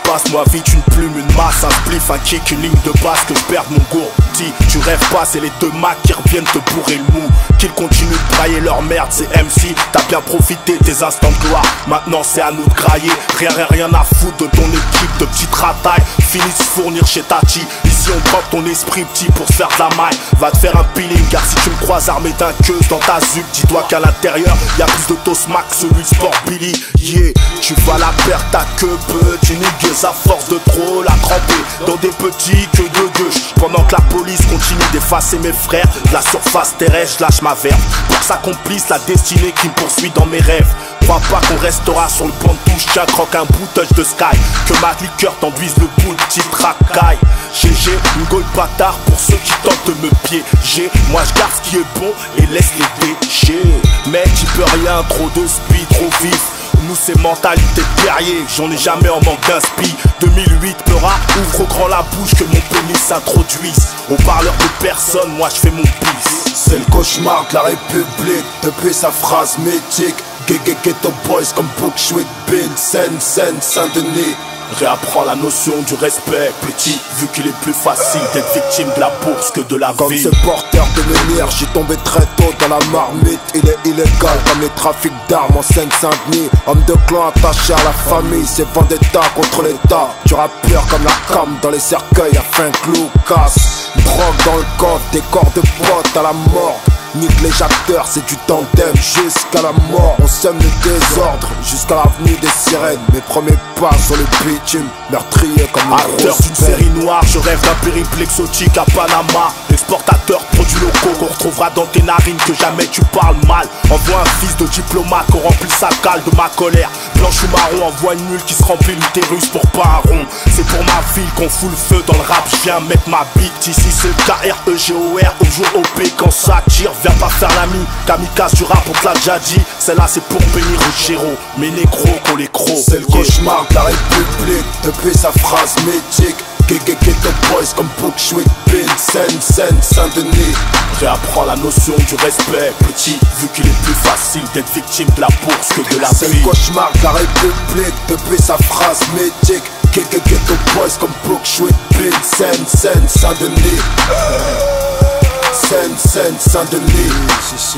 Passe-moi vite une plume, une masse, un spliff, un kick, une ligne de basse que je perde mon gourdi. Tu rêves pas, c'est les deux macs qui reviennent te bourrer le mou. Qu'ils continuent de brailler leur merde, c'est MC. T'as bien profité tes instants de gloire, maintenant c'est à nous de grailler. Rien à foutre de ton équipe de petites ratailles. Fini de se fournir chez Tati. Ici on drop ton esprit petit pour se faire de la maille. Va te faire un peeling, car si tu me croises armé d'un queue dans ta zup, dis-toi qu'à l'intérieur y'a plus de Tosmac, celui de Sport Billy. Yeah, tu vas la perdre ta queue, petit nigueuse à force de trop la cramper dans des petits queues de gueuche. Pendant que la police continue continue d'effacer mes frères. De la surface terrestre, je lâche ma verve pour que s'accomplisse la destinée qui me poursuit dans mes rêves. Crois pas qu'on restera sur le banc de touche, tiens, croque un bout touch de sky. Que ma liqueur t'enduise le bout, petite racaille. GG, une gold bâtard pour ceux qui tentent de me piéger. Moi je garde ce qui est bon et laisse les déchets. Mais tu peux rien, trop de speed, trop vif. Nous c'est mentalité de guerrier, j'en ai jamais en manque d'inspi. 2008 pleura, ouvre grand la bouche que mon pénis s'introduise. Au parleur de personne, moi je fais mon bis. C'est le cauchemar de la République, depuis sa phrase mythique. Ghetto boys comme Bookshwick, Bin, Sen, Saint-Denis. Réapprends la notion du respect, petit, vu qu'il est plus facile d'être victime de la bourse que de la vie. Comme ce porteur de menhir, j'y tombé très tôt dans la marmite. Il est illégal comme les trafics d'armes en Seine-Saint-Denis. Homme de clan attaché à la famille, c'est vendetta contre l'État. Tu rappeurs comme la cam dans les cercueils afin que loup casse. Drogue dans le coffre, des corps de potes à la mort. Nique les acteurs, c'est du tandem jusqu'à la mort. On sème le désordre jusqu'à l'avenue des sirènes. Mes premiers pas sur le bitume, meurtrier comme une acteur d'une série noire, je rêve d'un périple exotique à Panama. Exportateur de produits locaux qu'on retrouvera dans tes narines, que jamais tu parles mal. Envoie un fils de diplomate qu'on remplit sa cale de ma colère. Blanche ou marron, envoie une mule qui se remplit l'utérus pour pas un rond. C'est pour ma ville qu'on fout le feu dans le rap, je viens mettre ma bite. Ici c'est KREGOR, au jour OP quand ça tire. Viens pas faire l'ami, kamikaze du rap, on te l'a déjà dit. Celle-là c'est pour bénir Ruggiero, mes négros qu'on les crocs. C'est le cauchemar de la République, depuis sa phrase mythique. Ghetto boys comme Bookshwick, Bin, Sen, Saint-Denis. Réapprends la notion du respect, petit, vu qu'il est plus facile d'être victime de la bourse que de la vie. C'est le cauchemar de la République, depuis sa phrase mythique. Ghetto boys comme Bookshwick, Bin, Sen, Saint-Denis. Sen, Saint-Denis. Si.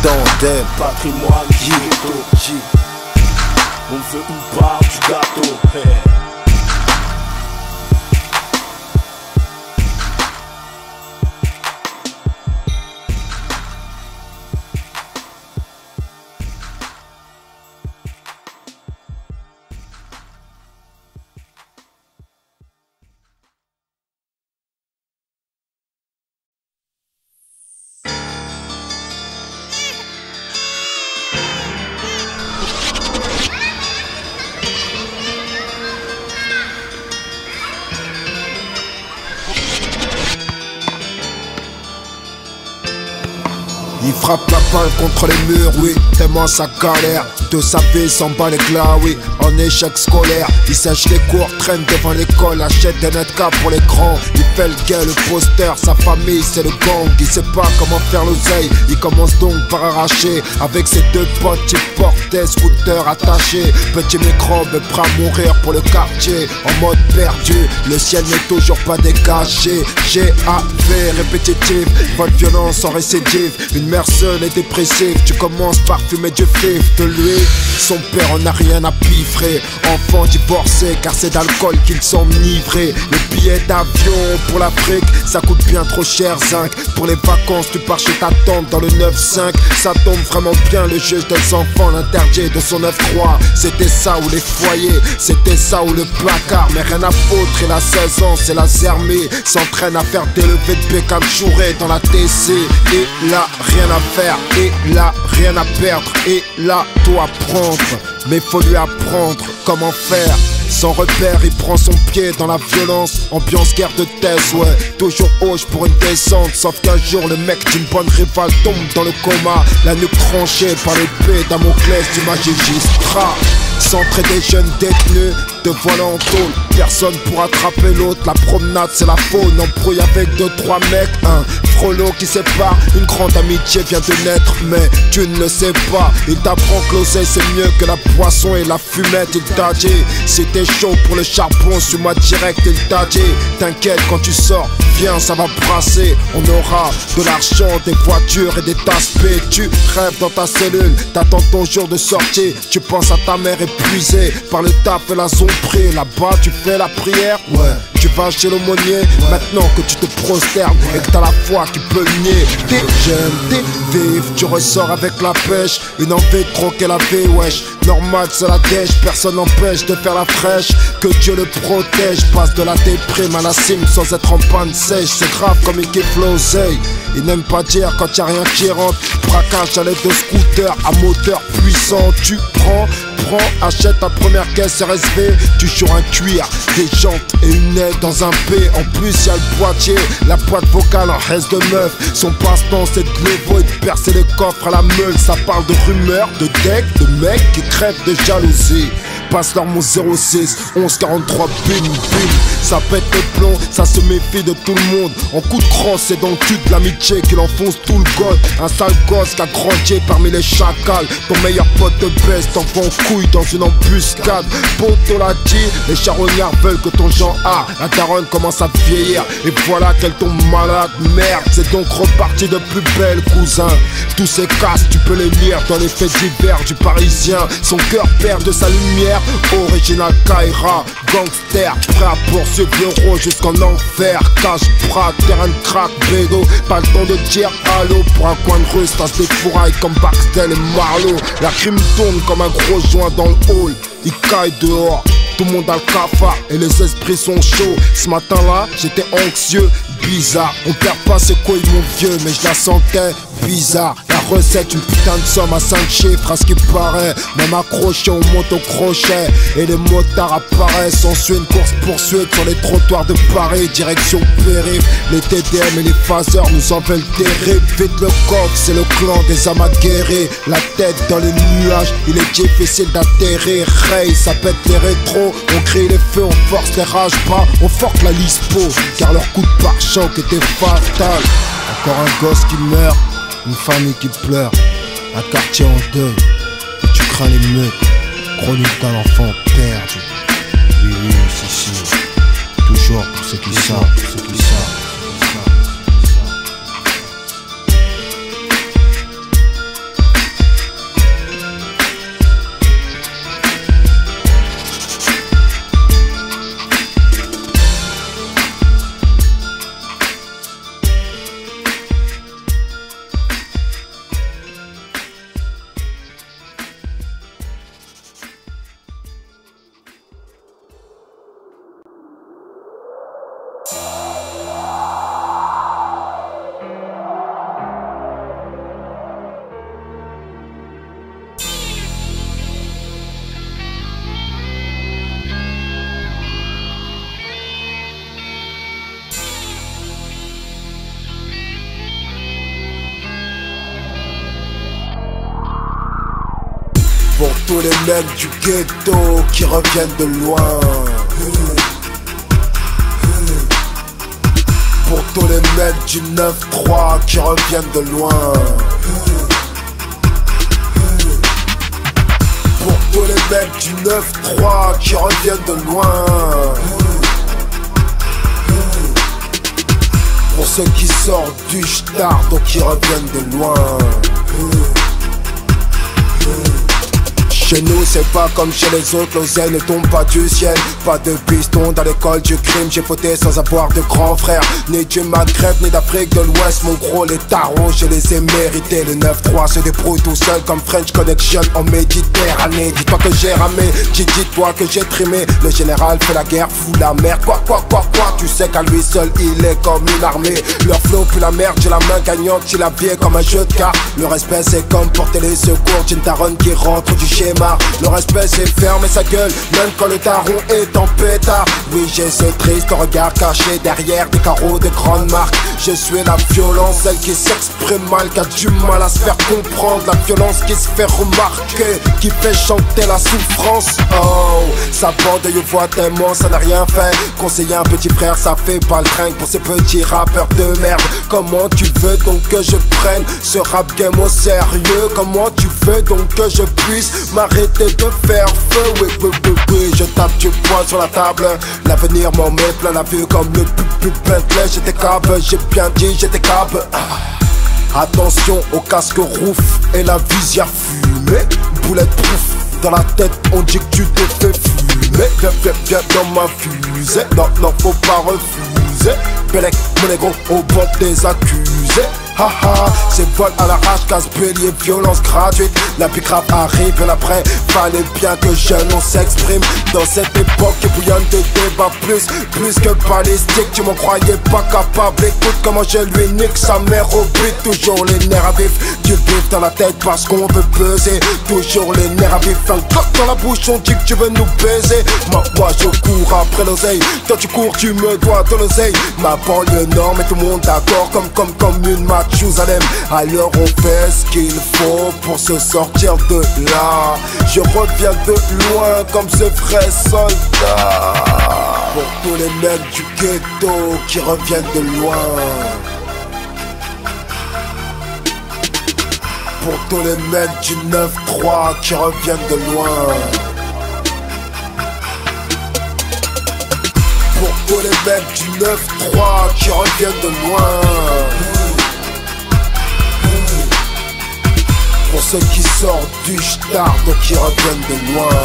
Tandem, patrimoine, ghetto. On veut une part du gâteau. Il frappe la balle contre les murs, oui, tellement sa galère. De sa vie s'en bat les glas, oui, en échec scolaire. Il sèche les cours, traîne devant l'école, achète des netcas pour les grands. Il fait le gay, le poster, sa famille c'est le gang. Il sait pas comment faire l'oseille, il commence donc par arracher. Avec ses deux potes, il portait scooter attaché. Petit microbe prêt à mourir pour le quartier. En mode perdu, le ciel n'est toujours pas dégagé. GAV répétitif, pas de violence en récidive. Une mère seule et dépressive, tu commences par fumer du fif de lui. Son père en a rien à piffrer. Enfant divorcé car c'est d'alcool qu'ils sont enivrés. Les billets d'avion pour l'Afrique, ça coûte bien trop cher zinc. Pour les vacances tu pars chez ta tante dans le 9-5. Ça tombe vraiment bien, le juge des enfants l'interdit de son 9-3. C'était ça ou les foyers, c'était ça ou le placard. Mais rien à foutre, il a 16 ans, c'est la Zermie. S'entraîne à faire des levées de Beckham Chouré dans la TC. Et là rien à faire, et là rien à perdre, et là tout apprendre. Mais faut lui apprendre comment faire. Sans repère, il prend son pied dans la violence. Ambiance guerre de thèse, ouais. Toujours hoche pour une descente. Sauf qu'un jour, le mec d'une bonne rivale tombe dans le coma. La nuque tranchée par l'épée Damoclès du magistrat. Centré des jeunes détenus, te voilà en tôle. Personne pour attraper l'autre. La promenade, c'est la faune. Embrouille avec 2-3 mecs. Un frollo qui sépare. Une grande amitié vient de naître, mais tu ne le sais pas. Il t'apprend que l'oseille, c'est mieux que la poisson et la fumette. Il t'a dit, si t'es chaud pour le charbon, suis-moi direct. Il t'a dit, t'inquiète quand tu sors, viens, ça va brasser. On aura de l'argent, des voitures et des tasses P. Tu rêves dans ta cellule, t'attends ton jour de sortie. Tu penses à ta mère et épuisé par le taf et la zombrie. Là-bas tu fais la prière, ouais. Tu vas chez l'aumônier, maintenant que tu te prosternes et que t'as la foi qui peut nier. T'es jeune, t'es vif, tu ressors avec la pêche. Une envie de croquer la vie, wesh. Normal c'est la dèche, personne n'empêche de faire la fraîche. Que Dieu le protège, passe de la déprime à la cime sans être en panne sèche. C'est grave comme il kiffe l'oseille. Il n'aime pas dire quand y'a rien qui rentre. Braquage à l'aide de scooter à moteur puissant. Tu prends, achète ta première caisse RSV. Tu joues un cuir, des jantes et une aide dans un P. En plus y'a le boîtier, la boîte vocale en reste de meuf. Son passe-temps c'est de l'évo et de percer le coffre à la meule. Ça parle de rumeurs, de deck, de mecs qui crèvent de jalousie. Passe leur mon 06, 1143, bim bim. Ça pète le plomb, ça se méfie de tout le monde. En coup de crosse, c'est dans le cul de l'amitié qu'il enfonce tout le god. Un sale gosse qui a grandi parmi les chacals. Ton meilleur pote de baisse t'envoie en couille dans une embuscade. Poto l'a dit, les charognards veulent que ton genre A. La daronne commence à vieillir et voilà qu'elle tombe malade. Merde, c'est donc reparti de plus belle, cousin. Tous ces casses, tu peux les lire dans les faits divers du Parisien. Son cœur perd de sa lumière. Original Kaira, gangster, prêt à poursuivre l'euro jusqu'en enfer. Cash, bras, terrain de crack, bédo. Pas le temps de dire allô. Pour un coin de rue, ça se défouraille comme Baxtel et Marlowe. La crime tourne comme un gros joint dans le hall. Il caille dehors, tout le monde a le cafard et les esprits sont chauds. Ce matin-là, j'étais anxieux, bizarre. On perd pas ses couilles mon vieux, mais je la sentais bizarre. La recette, une putain de somme à 5 chiffres à ce qui paraît. Même accroché, on monte au crochet et les motards apparaissent. Ensuite une course-poursuite sur les trottoirs de Paris. Direction périph', les TDM et les phaseurs nous en veulent terrible. Vite le coffre, c'est le clan des âmes guéris. La tête dans les nuages, il est difficile d'atterrir. Ray, ça pète les rétros. On crie les feux, on force les rages bas, on force la lispo. Car leur coup de pare-choc était fatal. Encore un gosse qui meurt, une famille qui pleure, un quartier en deuil, et tu crains les meutes. Chronique d'un enfant perdu. Oui, oui, si, toujours pour ceux qui savent, ceux qui savent. Pour tous les mecs du ghetto qui reviennent de loin. Pour tous les mecs du 9-3 qui reviennent de loin. Pour tous les mecs du 9-3 qui reviennent de loin. Pour ceux qui sortent du star donc qui reviennent de loin. Chez nous c'est pas comme chez les autres, l'oseille ne tombe pas du ciel. Pas de piston dans l'école du crime, j'ai fauté sans avoir de grands frères. Ni du Maghreb, ni d'Afrique de l'Ouest, mon gros les tarots, je les ai mérités. Le 9-3 se débrouille tout seul comme French Connection en Méditerranée. Dis-toi que j'ai ramé, dis-toi que j'ai trimé. Le général fait la guerre, fout la merde, quoi, tu sais qu'à lui seul il est comme une armée. Leur flow pue la merde, j'ai la main gagnante, j'ai la vie comme un jeu de cartes. Le respect c'est comme porter les secours d'une taronne qui rentre du schéma. Le respect c'est fermer sa gueule, même quand le taron est en pétard. Oui j'ai ce triste regard caché derrière des carreaux de grandes marques. Je suis la violence, celle qui s'exprime mal, qui a du mal à se faire comprendre. La violence qui se fait remarquer, qui fait chanter la souffrance. Oh, sa bande de voix tellement ça n'a rien fait. Conseiller un petit frère ça fait pas le train pour ces petits rappeurs de merde. Comment tu veux donc que je prenne ce rap game au sérieux? Comment tu veux donc que je puisse m'arrêter de faire feu? Oui, je tape du poing sur la table. L'avenir m'en met plein la vue comme le plus Bentley. J'étais cab, j'ai bien dit j'étais cab. Attention au casque rouf et la visière fumée. Bulletproof, Dans la tête on dit que tu t'es fait fumer. Viens dans ma fusée. Non faut pas refuser. Bellec, mon négro au bord des accusés. Haha, c'est vol à l'arrache, casse-bélier, violence gratuite. La bicrave arrive bien après. Fallait bien que jeune on s'exprime. Dans cette époque qui bouillonne de débats plus que balistique. Tu m'en croyais pas capable. Écoute comment je lui nique sa mère au but. Toujours les nerfs à vif. Du vif dans la tête parce qu'on veut peser. Toujours les nerfs à vif. Un coq dans la bouche, on dit que tu veux nous baiser. Moi je cours après l'oseille. Toi tu cours, tu me dois de l'oseille. Ma banlieue nord met tout le monde d'accord comme une Mathusalem. Alors on fait ce qu'il faut pour se sortir de là. Je reviens de loin comme ce vrai soldat. Pour tous les mecs du ghetto qui reviennent de loin. Pour tous les mecs du 9-3 qui reviennent de loin. Pour tous les mecs du 9-3 qui reviennent de loin. Pour ceux qui sortent du start et qui reviennent de loin.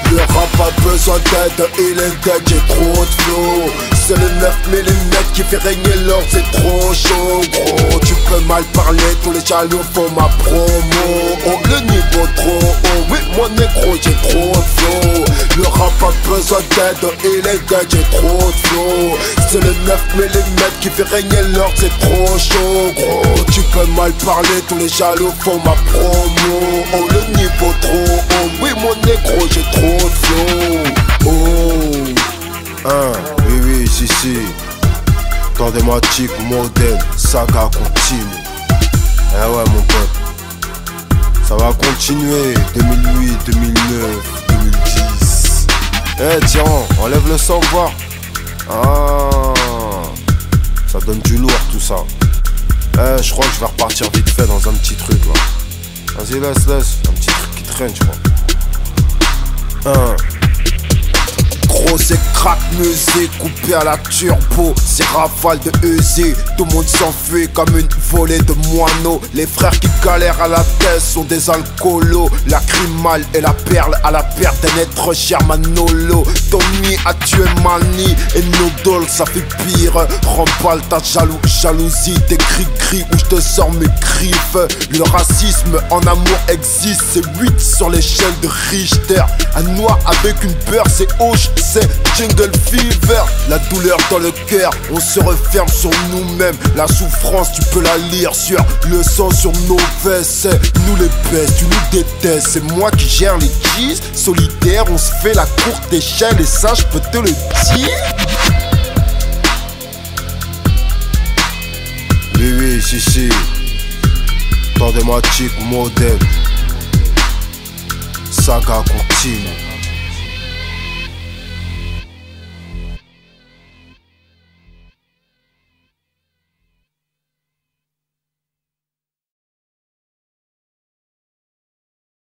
Le rap a besoin d'aide, il est dead, j'ai trop de flow. C'est le 9 mm qui fait régner l'or, c'est trop chaud gros. Tu peux mal parler, tous les jaloux font ma promo. Oh le niveau trop haut, oui mon négro j'ai trop de flow. Le rap a besoin d'aide, il est dead, j'ai trop de flow. C'est le 9 mm qui fait régner l'or, c'est trop chaud gros. Tu peux mal parler, tous les jaloux font ma promo. Oh le niveau trop haut, oui mon négro j'ai trop de flow. Oh oui, si. Tendez-moi chic, modèle, saga continue. Eh ouais mon pote, ça va continuer. 2008, 2009, 2010. Eh tiens, enlève le sang voir. Ah, ça donne du lourd tout ça. Eh je crois que je vais repartir vite fait dans un petit truc là. Vas-y laisse, un petit truc qui traîne je crois. Gros c'est crack musique coupé à la turbo. C'est rafale de Uzi. Tout le monde s'enfuit comme une volée de moineaux. Les frères qui galèrent à la tête sont des alcoolos. La crimale et la perle à la perte d'un être cher Manolo. Tommy a tué Mani et Nodol ça fait pire. Rempale ta jalousie, tes gris où je te sors mes griffes. Le racisme en amour existe. C'est 8 sur l'échelle de Richter. Un noir avec une peur c'est hoche. C'est Jungle Fever, la douleur dans le cœur, on se referme sur nous-mêmes. La souffrance, tu peux la lire sur le sang sur nos vestes. Nous les baisses, tu nous détestes. C'est moi qui gère les cheese. Solitaire, on se fait la courte échelle et ça, je peux te le dire. Oui, si. Tendez-moi chic, modèle. Saga continue.